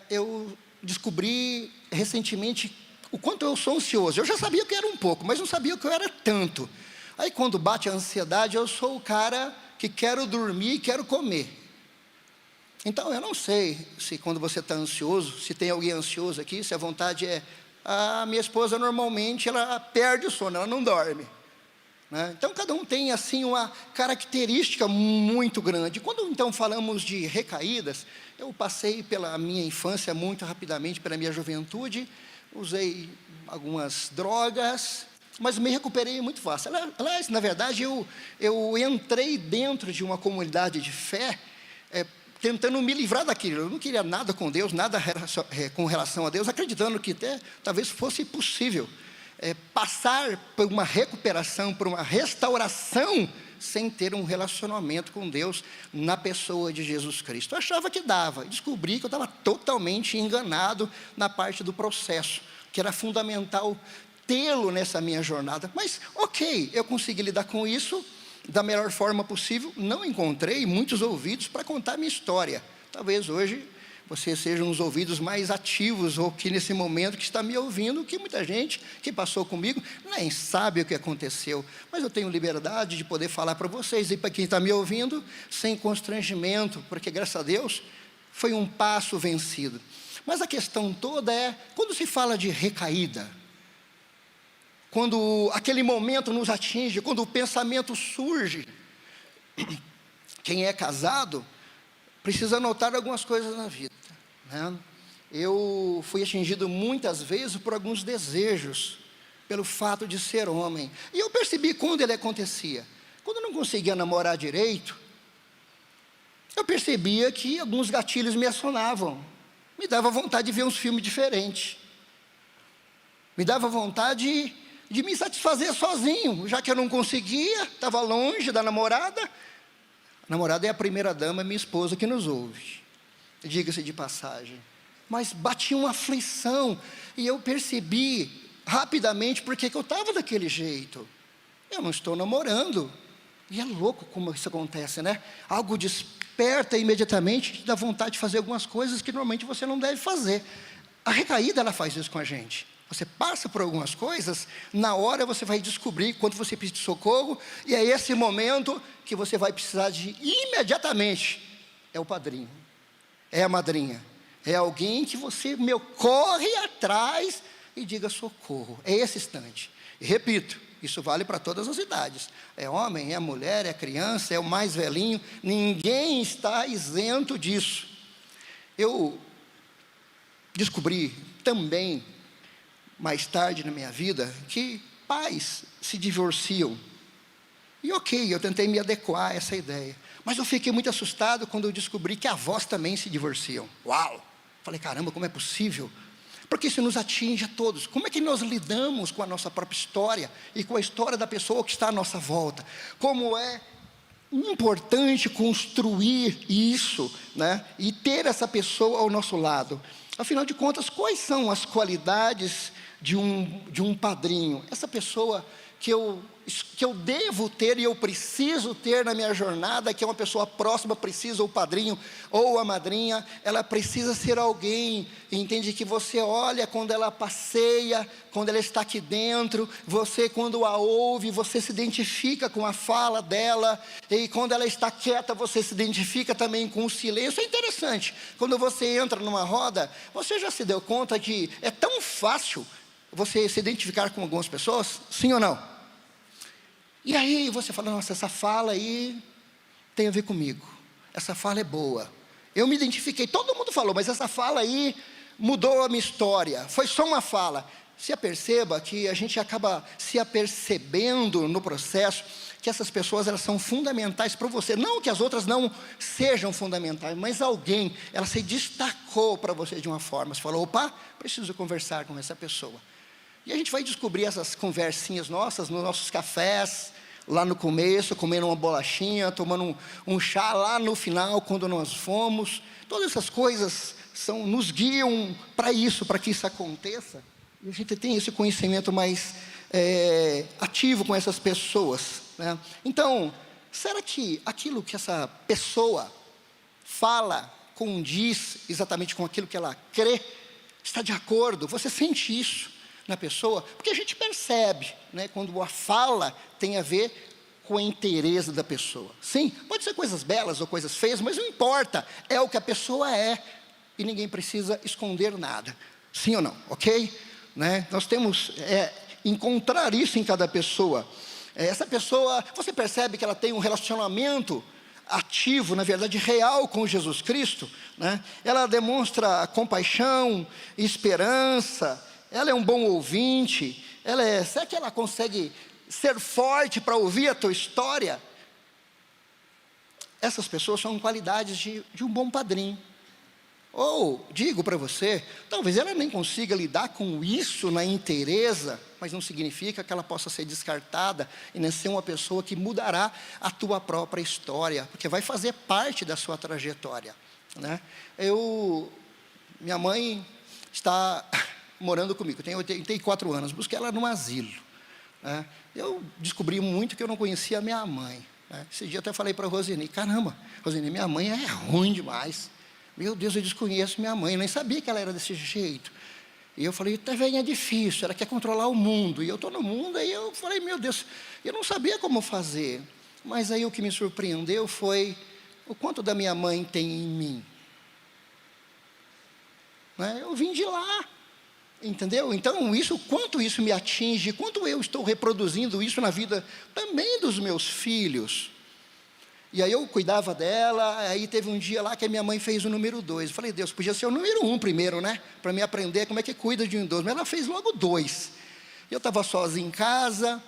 eu descobri recentemente o quanto eu sou ansioso. Eu já sabia que era um pouco, mas não sabia que eu era tanto. Aí quando bate a ansiedade, eu sou o cara que quero dormir e quero comer. Então eu não sei se quando você está ansioso, se tem alguém ansioso aqui, se a vontade é... A minha esposa normalmente ela perde o sono, ela não dorme, né? Então cada um tem assim uma característica muito grande. Quando então falamos de recaídas, eu passei pela minha infância muito rapidamente, pela minha juventude, usei algumas drogas, mas me recuperei muito fácil. Aliás, na verdade, eu entrei dentro de uma comunidade de fé, tentando me livrar daquilo. Eu não queria nada com Deus, nada com relação a Deus, acreditando que até talvez fosse possível passar por uma recuperação, por uma restauração, sem ter um relacionamento com Deus na pessoa de Jesus Cristo. Eu achava que dava, e descobri que eu estava totalmente enganado na parte do processo, que era fundamental tê-lo nessa minha jornada. Mas, ok, eu consegui lidar com isso da melhor forma possível. Não encontrei muitos ouvidos para contar minha história. Talvez hoje vocês sejam os ouvidos mais ativos, ou que nesse momento que está me ouvindo, que muita gente que passou comigo nem sabe o que aconteceu. Mas eu tenho liberdade de poder falar para vocês e para quem está me ouvindo, sem constrangimento, porque graças a Deus foi um passo vencido. Mas a questão toda é, quando se fala de recaída, quando aquele momento nos atinge, quando o pensamento surge, quem é casado precisa notar algumas coisas na vida, né? Eu fui atingido muitas vezes por alguns desejos, pelo fato de ser homem. E eu percebi quando ele acontecia. Quando eu não conseguia namorar direito, eu percebia que alguns gatilhos me acionavam. Me dava vontade de ver uns filmes diferentes. Me dava vontade de me satisfazer sozinho, já que eu não conseguia, estava longe da namorada. A namorada é a primeira dama, minha esposa, que nos ouve, diga-se de passagem. Mas batia uma aflição, e eu percebi rapidamente porque que eu estava daquele jeito. Eu não estou namorando. E é louco como isso acontece, né? Algo desperta imediatamente, te dá vontade de fazer algumas coisas que normalmente você não deve fazer. A recaída, ela faz isso com a gente. Você passa por algumas coisas, na hora você vai descobrir quando você precisa de socorro, e é esse momento que você vai precisar de imediatamente. É o padrinho, é a madrinha, é alguém que você corre atrás e diga socorro. É esse instante. E repito, isso vale para todas as idades. É homem, é mulher, é criança, é o mais velhinho, ninguém está isento disso. Eu descobri também, mais tarde na minha vida, que pais se divorciam. E ok, eu tentei me adequar a essa ideia. Mas eu fiquei muito assustado quando eu descobri que avós também se divorciam. Uau! Falei, caramba, como é possível? Porque isso nos atinge a todos. Como é que nós lidamos com a nossa própria história e com a história da pessoa que está à nossa volta? Como é importante construir isso, né? E ter essa pessoa ao nosso lado. Afinal de contas, quais são as qualidades de um padrinho? Essa pessoa que eu devo ter e eu preciso ter na minha jornada, que é uma pessoa próxima, precisa o padrinho ou a madrinha, ela precisa ser alguém, entende, que você olha quando ela passeia, quando ela está aqui dentro, você quando a ouve, você se identifica com a fala dela, e quando ela está quieta, você se identifica também com o silêncio. É interessante, quando você entra numa roda, você já se deu conta que é tão fácil você se identificar com algumas pessoas, sim ou não? E aí você fala, nossa, essa fala aí tem a ver comigo, essa fala é boa, eu me identifiquei, todo mundo falou, mas essa fala aí mudou a minha história, foi só uma fala. se aperceba que a gente acaba se apercebendo no processo que essas pessoas, elas são fundamentais para você. Não que as outras não sejam fundamentais, mas alguém, ela se destacou para você de uma forma. Você falou, opa, preciso conversar com essa pessoa. E a gente vai descobrir essas conversinhas nossas, nos nossos cafés, lá no começo, comendo uma bolachinha, tomando um chá lá no final, quando nós fomos. Todas essas coisas nos guiam para isso, para que isso aconteça. E a gente tem esse conhecimento mais ativo com essas pessoas, né? Então, será que aquilo que essa pessoa fala, condiz exatamente com aquilo que ela crê, está de acordo? Você sente isso na pessoa? Porque a gente percebe, né, quando a fala tem a ver com a inteireza da pessoa. Sim, pode ser coisas belas ou coisas feias, mas não importa, é o que a pessoa é, e ninguém precisa esconder nada. Sim ou não? Ok? Né? Nós temos encontrar isso em cada pessoa. Essa pessoa, você percebe que ela tem um relacionamento ativo, na verdade real com Jesus Cristo, né? Ela demonstra compaixão, esperança, ela é um bom ouvinte, será que ela consegue ser forte para ouvir a tua história? Essas pessoas são qualidades de um bom padrinho. Ou, digo para você, talvez ela nem consiga lidar com isso na inteireza, mas não significa que ela possa ser descartada e nem ser uma pessoa que mudará a tua própria história, porque vai fazer parte da sua trajetória, né? Minha mãe está morando comigo, eu tenho 84 anos, busquei ela num asilo, né? Eu descobri muito que eu não conhecia a minha mãe, né? Esse dia eu até falei para a Rosine, caramba, Rosine, minha mãe é ruim demais. Meu Deus, eu desconheço minha mãe, eu nem sabia que ela era desse jeito. E eu falei, também é difícil, ela quer controlar o mundo. E eu estou no mundo, aí eu falei, meu Deus, eu não sabia como fazer. Mas aí o que me surpreendeu foi o quanto da minha mãe tem em mim. Né? Eu vim de lá, entendeu? Então, quanto isso me atinge, quanto eu estou reproduzindo isso na vida também dos meus filhos. E aí eu cuidava dela, aí teve um dia lá que a minha mãe fez o número 2. Eu falei, Deus, podia ser o número 1 primeiro, né? Para me aprender como é que cuida de um idoso. Mas ela fez logo 2. Eu estava sozinho em casa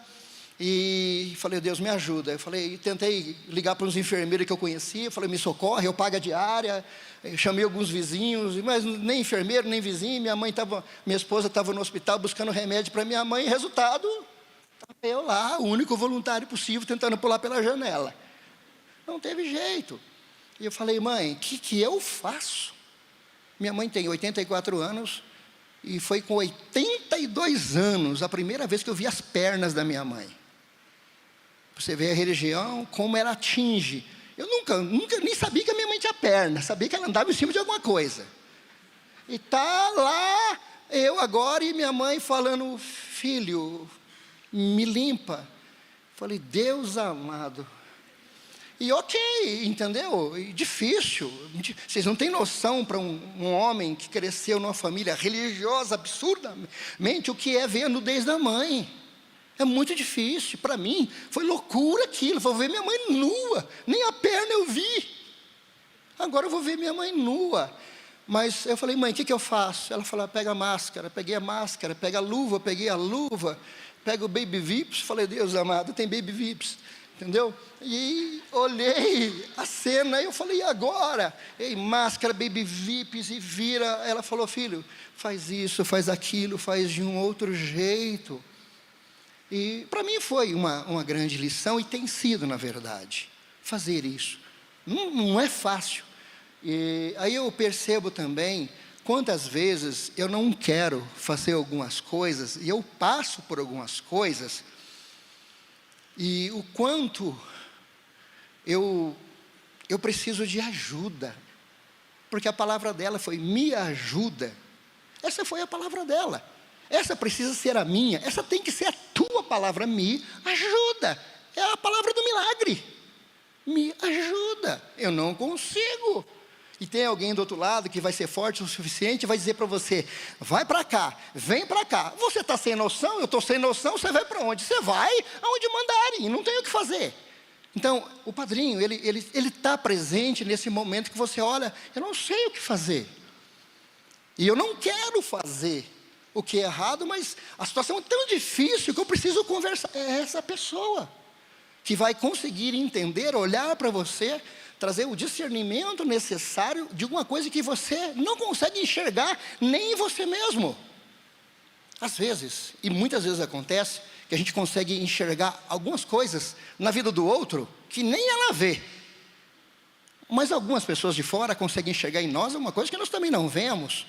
e falei, Deus, me ajuda. Eu falei, tentei ligar para uns enfermeiros que eu conhecia, falei, me socorre, eu pago a diária. Eu chamei alguns vizinhos, mas nem enfermeiro, nem vizinho. Minha esposa estava no hospital buscando remédio para minha mãe, e resultado, estava eu lá, o único voluntário possível, tentando pular pela janela. Não teve jeito. E eu falei, mãe, o que eu faço? Minha mãe tem 84 anos e foi com 82 anos a primeira vez que eu vi as pernas da minha mãe. Você vê a religião, como ela atinge. Eu nunca nem sabia que a minha mãe tinha perna, sabia que ela andava em cima de alguma coisa. E tá lá, eu agora e minha mãe falando, filho, me limpa. Falei, Deus amado. E ok, entendeu? E difícil. Vocês não têm noção para um homem que cresceu numa família religiosa, absurdamente, o que é ver a nudez da mãe. É muito difícil. Para mim, foi loucura aquilo. Vou ver minha mãe nua. Nem a perna eu vi. Agora eu vou ver minha mãe nua. Mas eu falei, mãe, o que eu faço? Ela falou, pega a máscara. Peguei a máscara. Pega a luva. Peguei a luva. Pega o Baby Vips. Falei, Deus amado, tem Baby Vips. Entendeu? E olhei a cena e eu falei, e agora? Ei, máscara, Baby Vips, e vira. Ela falou, filho, faz isso, faz aquilo, faz de um outro jeito. E para mim foi uma grande lição, e tem sido, na verdade, fazer isso. Não é fácil. E aí eu percebo também quantas vezes eu não quero fazer algumas coisas, e eu passo por algumas coisas, e o quanto eu preciso de ajuda, porque a palavra dela foi, me ajuda. Essa foi a palavra dela. Essa precisa ser a minha, essa tem que ser a tua palavra, me ajuda. É a palavra do milagre. Me ajuda. Eu não consigo. E tem alguém do outro lado que vai ser forte o suficiente e vai dizer para você, vai para cá, vem para cá. Você está sem noção, eu estou sem noção, você vai para onde? Você vai aonde mandarem, não tem o que fazer. Então, o padrinho, ele está presente nesse momento que você olha, eu não sei o que fazer. E eu não quero fazer, o que é errado, mas a situação é tão difícil que eu preciso conversar. É essa pessoa que vai conseguir entender, olhar para você, trazer o discernimento necessário de alguma coisa que você não consegue enxergar nem em você mesmo. Às vezes, e muitas vezes acontece, que a gente consegue enxergar algumas coisas na vida do outro que nem ela vê. Mas algumas pessoas de fora conseguem enxergar em nós uma coisa que nós também não vemos.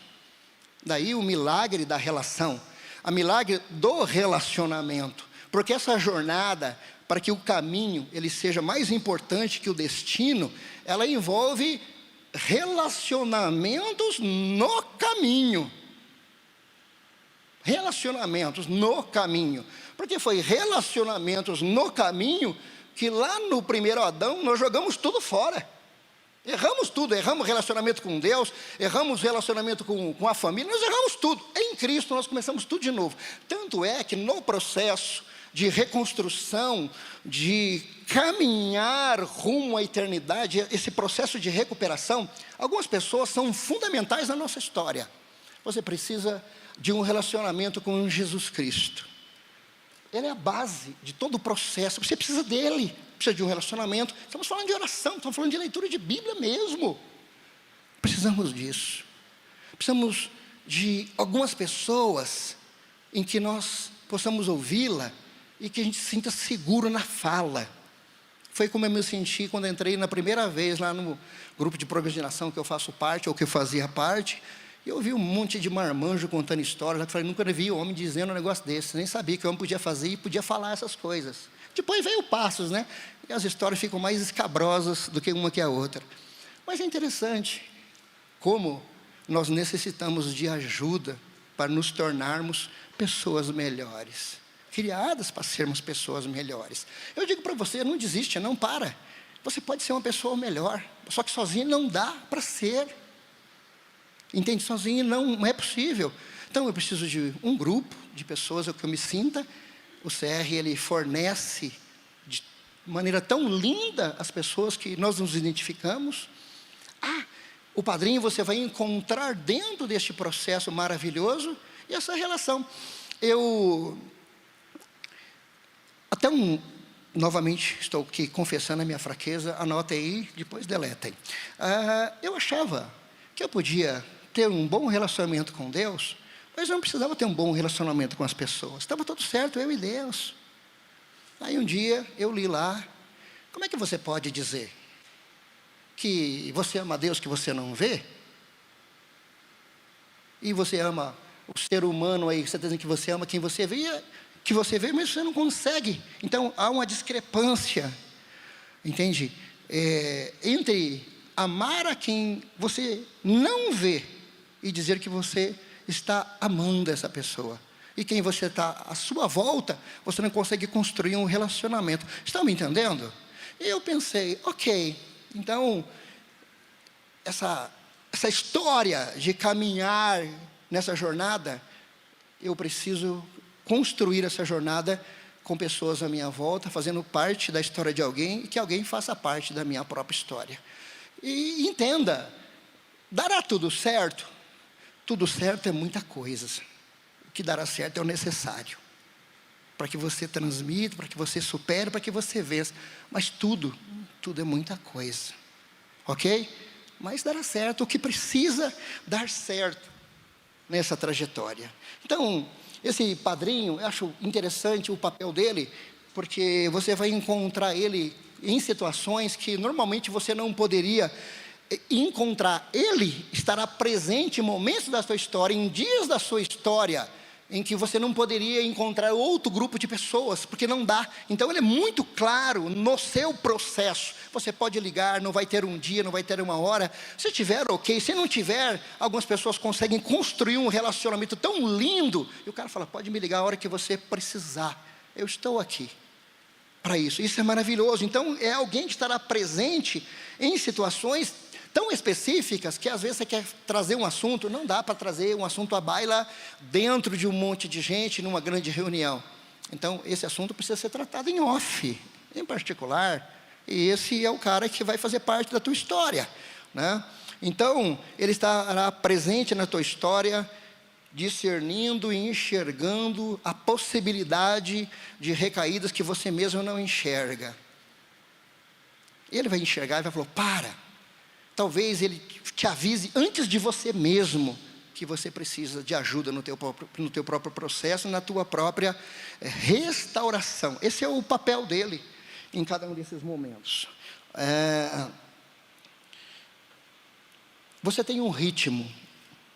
Daí o milagre da relação, a milagre do relacionamento. Porque essa jornada, para que o caminho ele seja mais importante que o destino, ela envolve relacionamentos no caminho. Relacionamentos no caminho. Porque foi relacionamentos no caminho que lá no primeiro Adão nós jogamos tudo fora. Erramos tudo, erramos relacionamento com Deus, erramos relacionamento com a família, nós erramos tudo. Em Cristo nós começamos tudo de novo. Tanto é que no processo de reconstrução, de caminhar rumo à eternidade, esse processo de recuperação, algumas pessoas são fundamentais na nossa história. Você precisa de um relacionamento com Jesus Cristo. Ele é a base de todo o processo. Você precisa dele, precisa de um relacionamento. Estamos falando de oração, estamos falando de leitura de Bíblia mesmo. Precisamos disso. Precisamos de algumas pessoas em que nós possamos ouvi-la e que a gente se sinta seguro na fala. Foi como eu me senti quando entrei na primeira vez lá no grupo de procrastinação que eu faço parte, ou que eu fazia parte. E eu vi um monte de marmanjo contando histórias. Eu falei, nunca vi homem dizendo um negócio desse. Nem sabia que o homem podia fazer e podia falar essas coisas. Depois veio o Passos, né? E as histórias ficam mais escabrosas do que uma que a outra. Mas é interessante como nós necessitamos de ajuda para nos tornarmos pessoas melhores. Criadas para sermos pessoas melhores. Eu digo para você, não desiste, não para. Você pode ser uma pessoa melhor. Só que sozinho não dá para ser. Entende? Sozinho não é possível. Então eu preciso de um grupo de pessoas que eu me sinta. O CR ele fornece de maneira tão linda as pessoas que nós nos identificamos. O padrinho você vai encontrar dentro deste processo maravilhoso e essa relação. Novamente estou aqui confessando a minha fraqueza, anotem aí, depois deletem. Eu achava que eu podia ter um bom relacionamento com Deus, mas eu não precisava ter um bom relacionamento com as pessoas. Estava tudo certo, eu e Deus. Aí um dia eu li lá, como é que você pode dizer que você ama Deus que você não vê? E você ama o ser humano aí, você está dizendo que você ama quem você vê, mas você não consegue. Então há uma discrepância, entende? Entre amar a quem você não vê e dizer que você está amando essa pessoa. E quem você está à sua volta, você não consegue construir um relacionamento. Estão me entendendo? E eu pensei, ok, então, essa história de caminhar nessa jornada, eu preciso construir essa jornada com pessoas à minha volta, fazendo parte da história de alguém, e que alguém faça parte da minha própria história. E entenda, dará tudo certo? Tudo certo é muita coisa. O que dará certo é o necessário. Para que você transmita, para que você supere, para que você vença. Mas tudo é muita coisa. Ok? Mas dará certo o que precisa dar certo nessa trajetória. Então, esse padrinho, eu acho interessante o papel dele, porque você vai encontrar ele em situações que normalmente você não poderia encontrar. Ele estará presente em momentos da sua história, em dias da sua história, em que você não poderia encontrar outro grupo de pessoas, porque não dá. Então ele é muito claro no seu processo. Você pode ligar, não vai ter um dia, não vai ter uma hora. Se tiver, ok. Se não tiver, algumas pessoas conseguem construir um relacionamento tão lindo, e o cara fala, pode me ligar a hora que você precisar. Eu estou aqui para isso. Isso é maravilhoso. Então é alguém que estará presente em situações tão específicas que às vezes você quer trazer um assunto, não dá para trazer um assunto à baila dentro de um monte de gente, numa grande reunião. Então, esse assunto precisa ser tratado em off, em particular, e esse é o cara que vai fazer parte da tua história, né? Então, ele estará presente na tua história discernindo e enxergando a possibilidade de recaídas que você mesmo não enxerga. Ele vai enxergar e vai falar: para. Talvez ele te avise antes de você mesmo que você precisa de ajuda no teu próprio processo, na tua própria restauração. Esse é o papel dele em cada um desses momentos. Você tem um ritmo.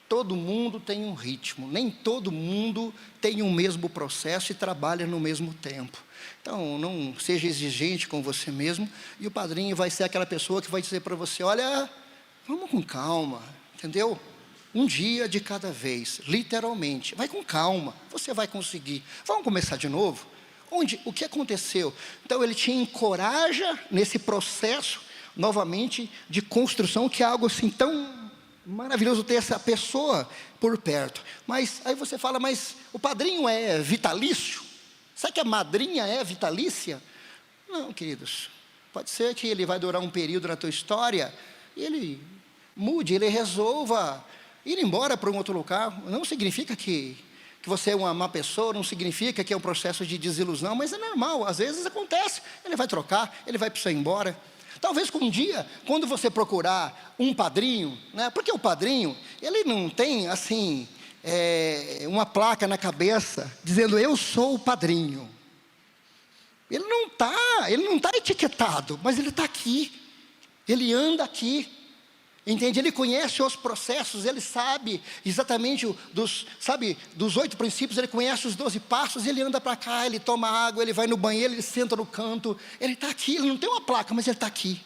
Todo mundo tem um ritmo. Nem todo mundo tem o mesmo processo e trabalha no mesmo tempo. Então, não seja exigente com você mesmo. E o padrinho vai ser aquela pessoa que vai dizer para você: olha, vamos com calma, entendeu? Um dia de cada vez, literalmente. Vai com calma, você vai conseguir. Vamos começar de novo? O que aconteceu? Então, ele te encoraja nesse processo, novamente, de construção, que é algo assim tão maravilhoso ter essa pessoa por perto. Mas aí você fala: mas o padrinho é vitalício? Será que a madrinha é vitalícia? Não, queridos. Pode ser que ele vai durar um período na tua história, e ele mude, ele resolva ir embora para um outro lugar. Não significa que você é uma má pessoa, não significa que é um processo de desilusão, mas é normal, às vezes acontece. Ele vai trocar, ele vai precisar ir embora. Talvez um dia, quando você procurar um padrinho, né, porque o padrinho, ele não tem assim, uma placa na cabeça dizendo: eu sou o padrinho. Ele não está etiquetado, mas ele está aqui, ele anda aqui, entende? Ele conhece os processos, ele sabe exatamente dos 8 princípios, ele conhece os 12 passos, ele anda para cá, ele toma água, ele vai no banheiro, ele senta no canto, ele está aqui, ele não tem uma placa, mas ele está aqui,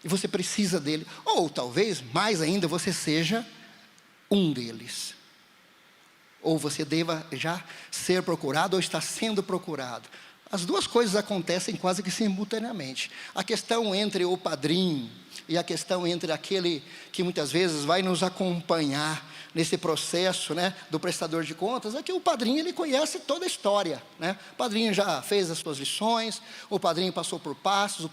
e você precisa dele. Ou talvez, mais ainda, você seja um deles, ou você deva já ser procurado, ou está sendo procurado. As duas coisas acontecem quase que simultaneamente. A questão entre o padrinho e a questão entre aquele que muitas vezes vai nos acompanhar nesse processo, né, do prestador de contas, é que o padrinho, ele conhece toda a história, né? O padrinho já fez as suas lições, o padrinho passou por passos, o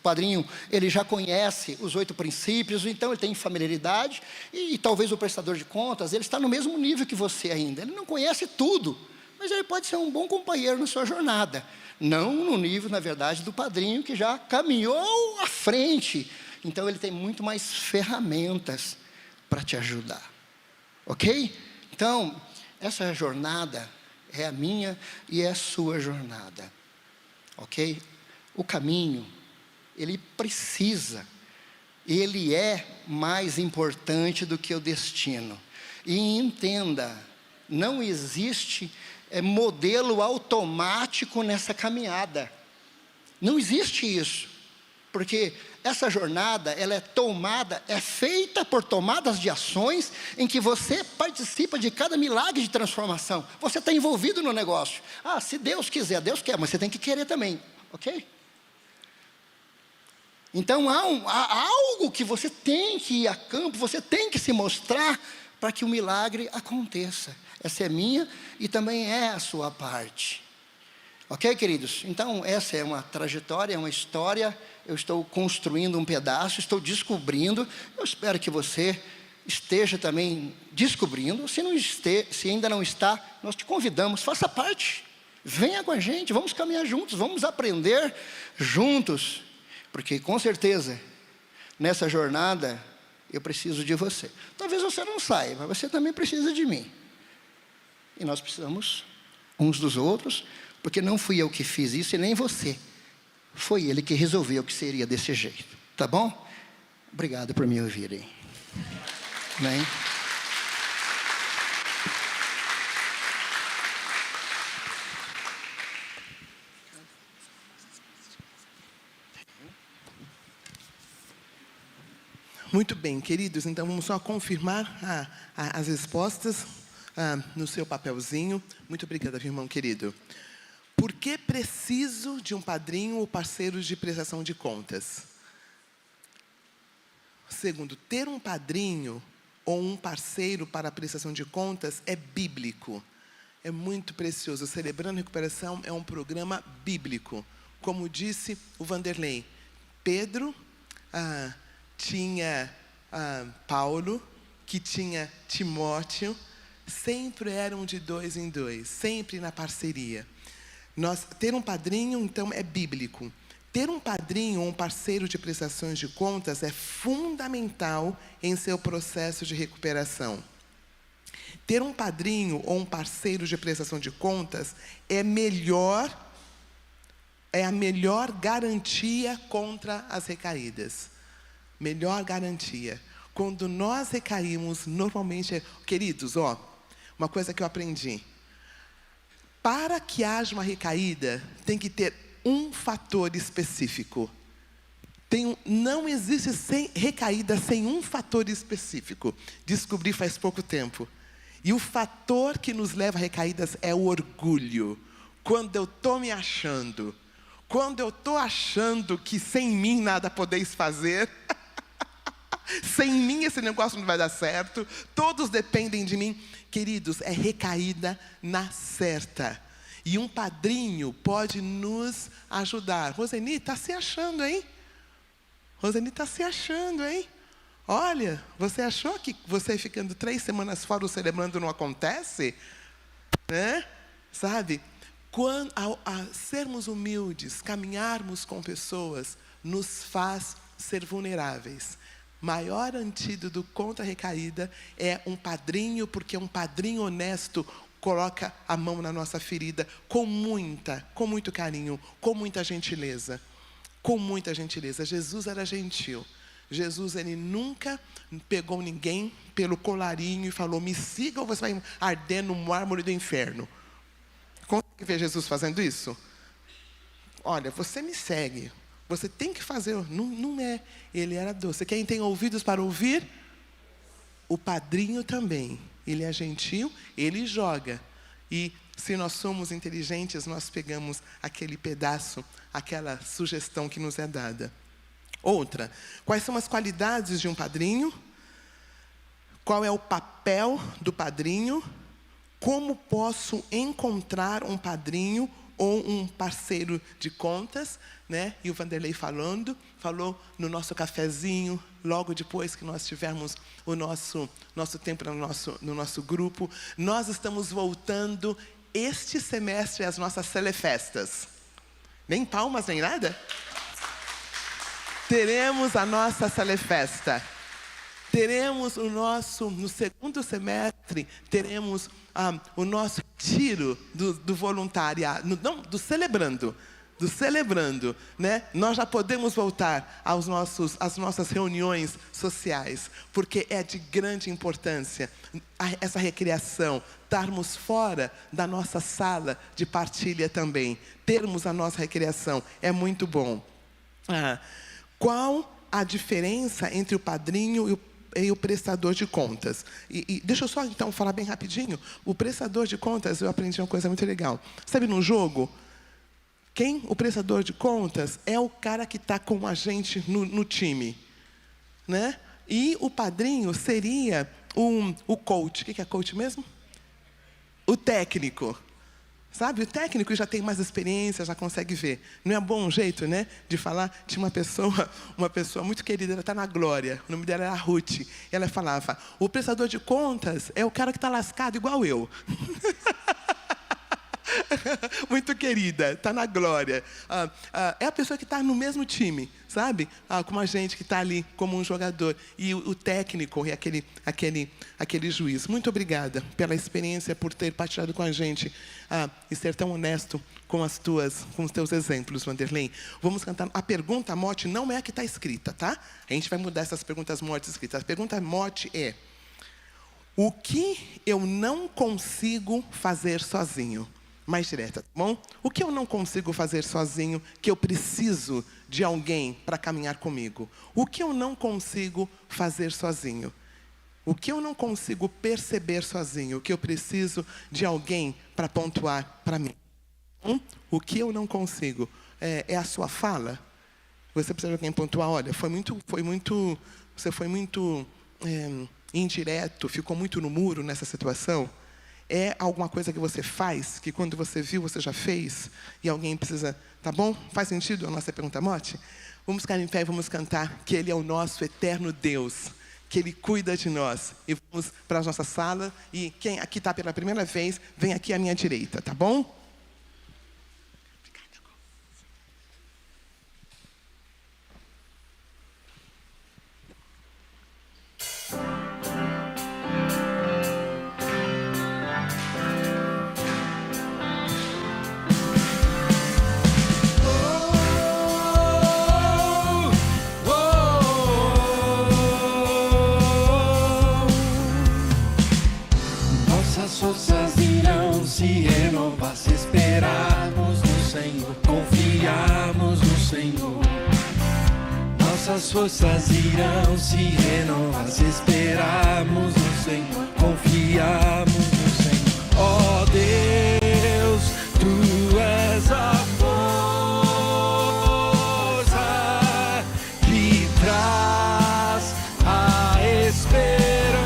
padrinho, ele já conhece os 8 princípios, então ele tem familiaridade, e talvez o prestador de contas, ele está no mesmo nível que você ainda, ele não conhece tudo, mas ele pode ser um bom companheiro na sua jornada, não no nível, na verdade, do padrinho que já caminhou à frente. Então ele tem muito mais ferramentas para te ajudar, ok? Então, essa jornada é a minha e é a sua jornada, ok? O caminho, ele é mais importante do que o destino. E entenda, não existe modelo automático nessa caminhada. Não existe isso, porque essa jornada, ela é feita por tomadas de ações em que você participa de cada milagre de transformação. Você está envolvido no negócio. Se Deus quiser, Deus quer, mas você tem que querer também, ok? Então há algo que você tem que ir a campo, você tem que se mostrar para que o milagre aconteça. Essa é minha e também é a sua parte. Ok, queridos? Então, essa é uma trajetória, é uma história. Eu estou construindo um pedaço, estou descobrindo. Eu espero que você esteja também descobrindo. Se ainda não está, nós te convidamos, faça parte. Venha com a gente, vamos caminhar juntos, vamos aprender juntos. Porque, com certeza, nessa jornada, eu preciso de você. Talvez você não saiba, mas você também precisa de mim. E nós precisamos uns dos outros, porque não fui eu que fiz isso e nem você. Foi ele que resolveu que seria desse jeito. Tá bom? Obrigado por me ouvirem. Amém? Muito bem, queridos. Então, vamos só confirmar as respostas no seu papelzinho. Muito obrigada, irmão querido. Por que preciso de um padrinho ou parceiro de prestação de contas? Segundo, ter um padrinho ou um parceiro para a prestação de contas é bíblico. É muito precioso. Celebrando Recuperação é um programa bíblico. Como disse o Vanderlei, Pedro tinha Paulo, que tinha Timóteo, sempre eram de 2 em 2, sempre na parceria. Ter um padrinho, então, é bíblico. Ter um padrinho ou um parceiro de prestações de contas é fundamental em seu processo de recuperação. Ter um padrinho ou um parceiro de prestação de contas é a melhor garantia contra as recaídas. Melhor garantia. Quando nós recaímos, normalmente... Queridos, uma coisa que eu aprendi. Para que haja uma recaída, tem que ter um fator específico. Não existe recaída sem um fator específico. Descobri faz pouco tempo. E o fator que nos leva a recaídas é o orgulho. Quando eu estou me achando. Quando eu estou achando que sem mim nada podeis fazer. Sem mim esse negócio não vai dar certo. Todos dependem de mim. Queridos, é recaída na certa. E um padrinho pode nos ajudar. Roseni, está se achando, hein? Roseni está se achando, hein? Olha, você achou que você ficando 3 semanas fora, o celebrando não acontece? Né? Sabe? Quando, ao sermos humildes, caminharmos com pessoas, nos faz ser vulneráveis. Maior antídoto contra a recaída é um padrinho, porque um padrinho honesto coloca a mão na nossa ferida com muito carinho, com muita gentileza. Com muita gentileza. Jesus era gentil. Jesus, ele nunca pegou ninguém pelo colarinho e falou, me siga ou você vai arder no mármore do inferno. Consegue ver Jesus fazendo isso? Olha, você me segue. Você tem que fazer. Não é. Ele era doce. Quem tem ouvidos para ouvir? O padrinho também. Ele é gentil, ele joga. E se nós somos inteligentes, nós pegamos aquele pedaço, aquela sugestão que nos é dada. Outra, quais são as qualidades de um padrinho? Qual é o papel do padrinho? Como posso encontrar um padrinho ou um parceiro de contas, né? E o Vanderlei falou no nosso cafezinho, logo depois que nós tivermos o nosso tempo no nosso grupo. Nós estamos voltando este semestre às nossas celefestas. Nem palmas, nem nada? Teremos a nossa celefesta. Teremos no segundo semestre, teremos o nosso retiro do voluntariado, do celebrando, né? Nós já podemos voltar às nossas reuniões sociais, porque é de grande importância essa recreação, estarmos fora da nossa sala de partilha também, termos a nossa recreação, é muito bom. Qual a diferença entre o padrinho e o prestador de contas? E deixa eu só, então, falar bem rapidinho. O prestador de contas, eu aprendi uma coisa muito legal. Sabe, no jogo, o prestador de contas é o cara que está com a gente no time. Né? E o padrinho seria o coach. O que é coach mesmo? O técnico. Sabe, o técnico já tem mais experiência, já consegue ver. Não é bom jeito, né, de falar? Tinha uma pessoa muito querida, ela está na glória. O nome dela era Ruth. Ela falava, o prestador de contas é o cara que está lascado igual eu. Muito querida, está na glória. É a pessoa que está no mesmo time, sabe? Como a gente que está ali como um jogador. E o técnico é aquele juiz. Muito obrigada pela experiência, por ter partilhado com a gente e ser tão honesto com os teus exemplos, Vanderlei. Vamos cantar. A pergunta mote não é a que está escrita, tá? A gente vai mudar essas perguntas motes escritas. A pergunta mote é: o que eu não consigo fazer sozinho? Mais direta, tá bom? O que eu não consigo fazer sozinho, que eu preciso de alguém para caminhar comigo? O que eu não consigo fazer sozinho? O que eu não consigo perceber sozinho, que eu preciso de alguém para pontuar para mim? O que eu não consigo é a sua fala? Você precisa de alguém pontuar, olha, você foi muito indireto, ficou muito no muro nessa situação. É alguma coisa que você faz, que quando você viu, você já fez, e alguém precisa... Tá bom? Faz sentido a nossa pergunta, mote? Vamos ficar em pé e vamos cantar que Ele é o nosso eterno Deus, que Ele cuida de nós. E vamos para a nossa sala. E quem aqui está pela primeira vez, vem aqui à minha direita, tá bom? Nossas forças irão se renovar se esperarmos no Senhor, confiarmos no Senhor. Nossas forças irão se renovar se esperarmos no Senhor, confiarmos no Senhor. Ó Deus, Tu és a força que traz a esperança.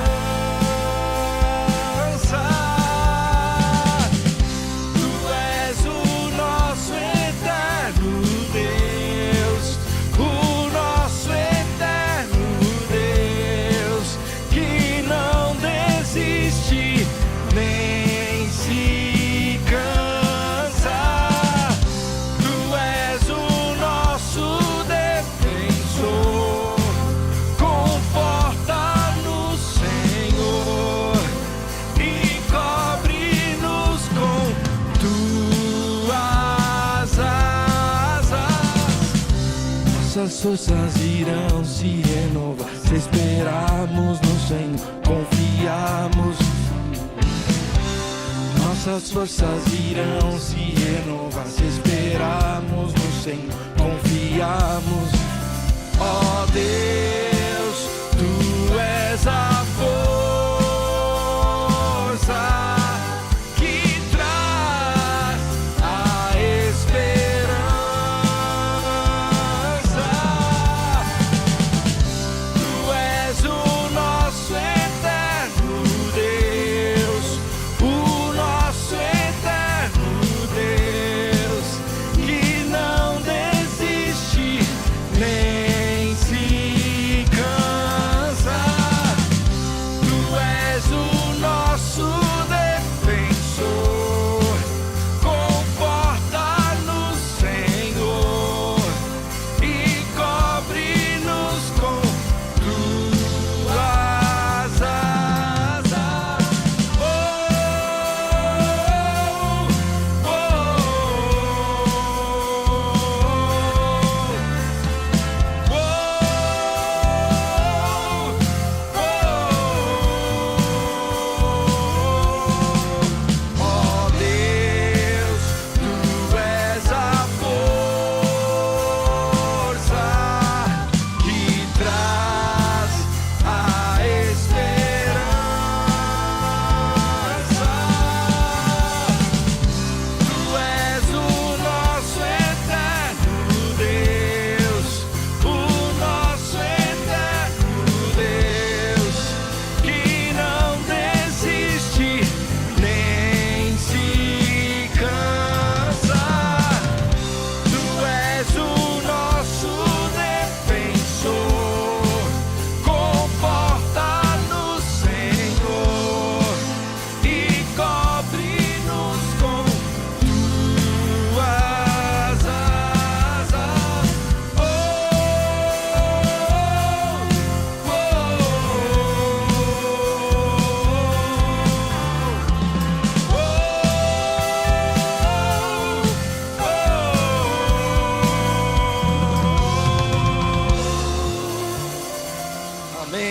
Nossas forças irão se renovar se esperarmos no Senhor, confiarmos. Nossas forças irão se renovar se esperarmos no Senhor, confiarmos. Ó Deus, Tu és a força que traz a esperança.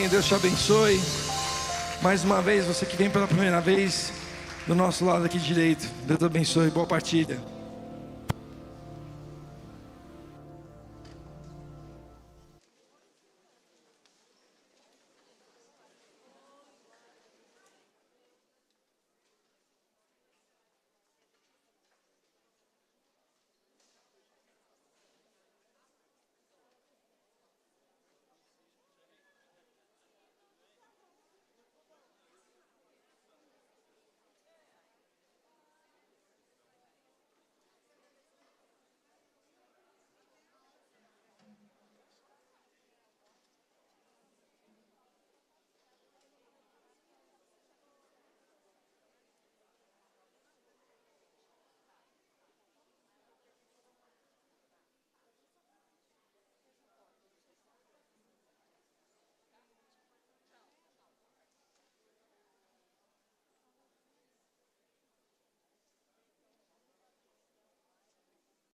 Deus te abençoe. Mais uma vez, você que vem pela primeira vez do nosso lado aqui direito, Deus te abençoe, boa partida.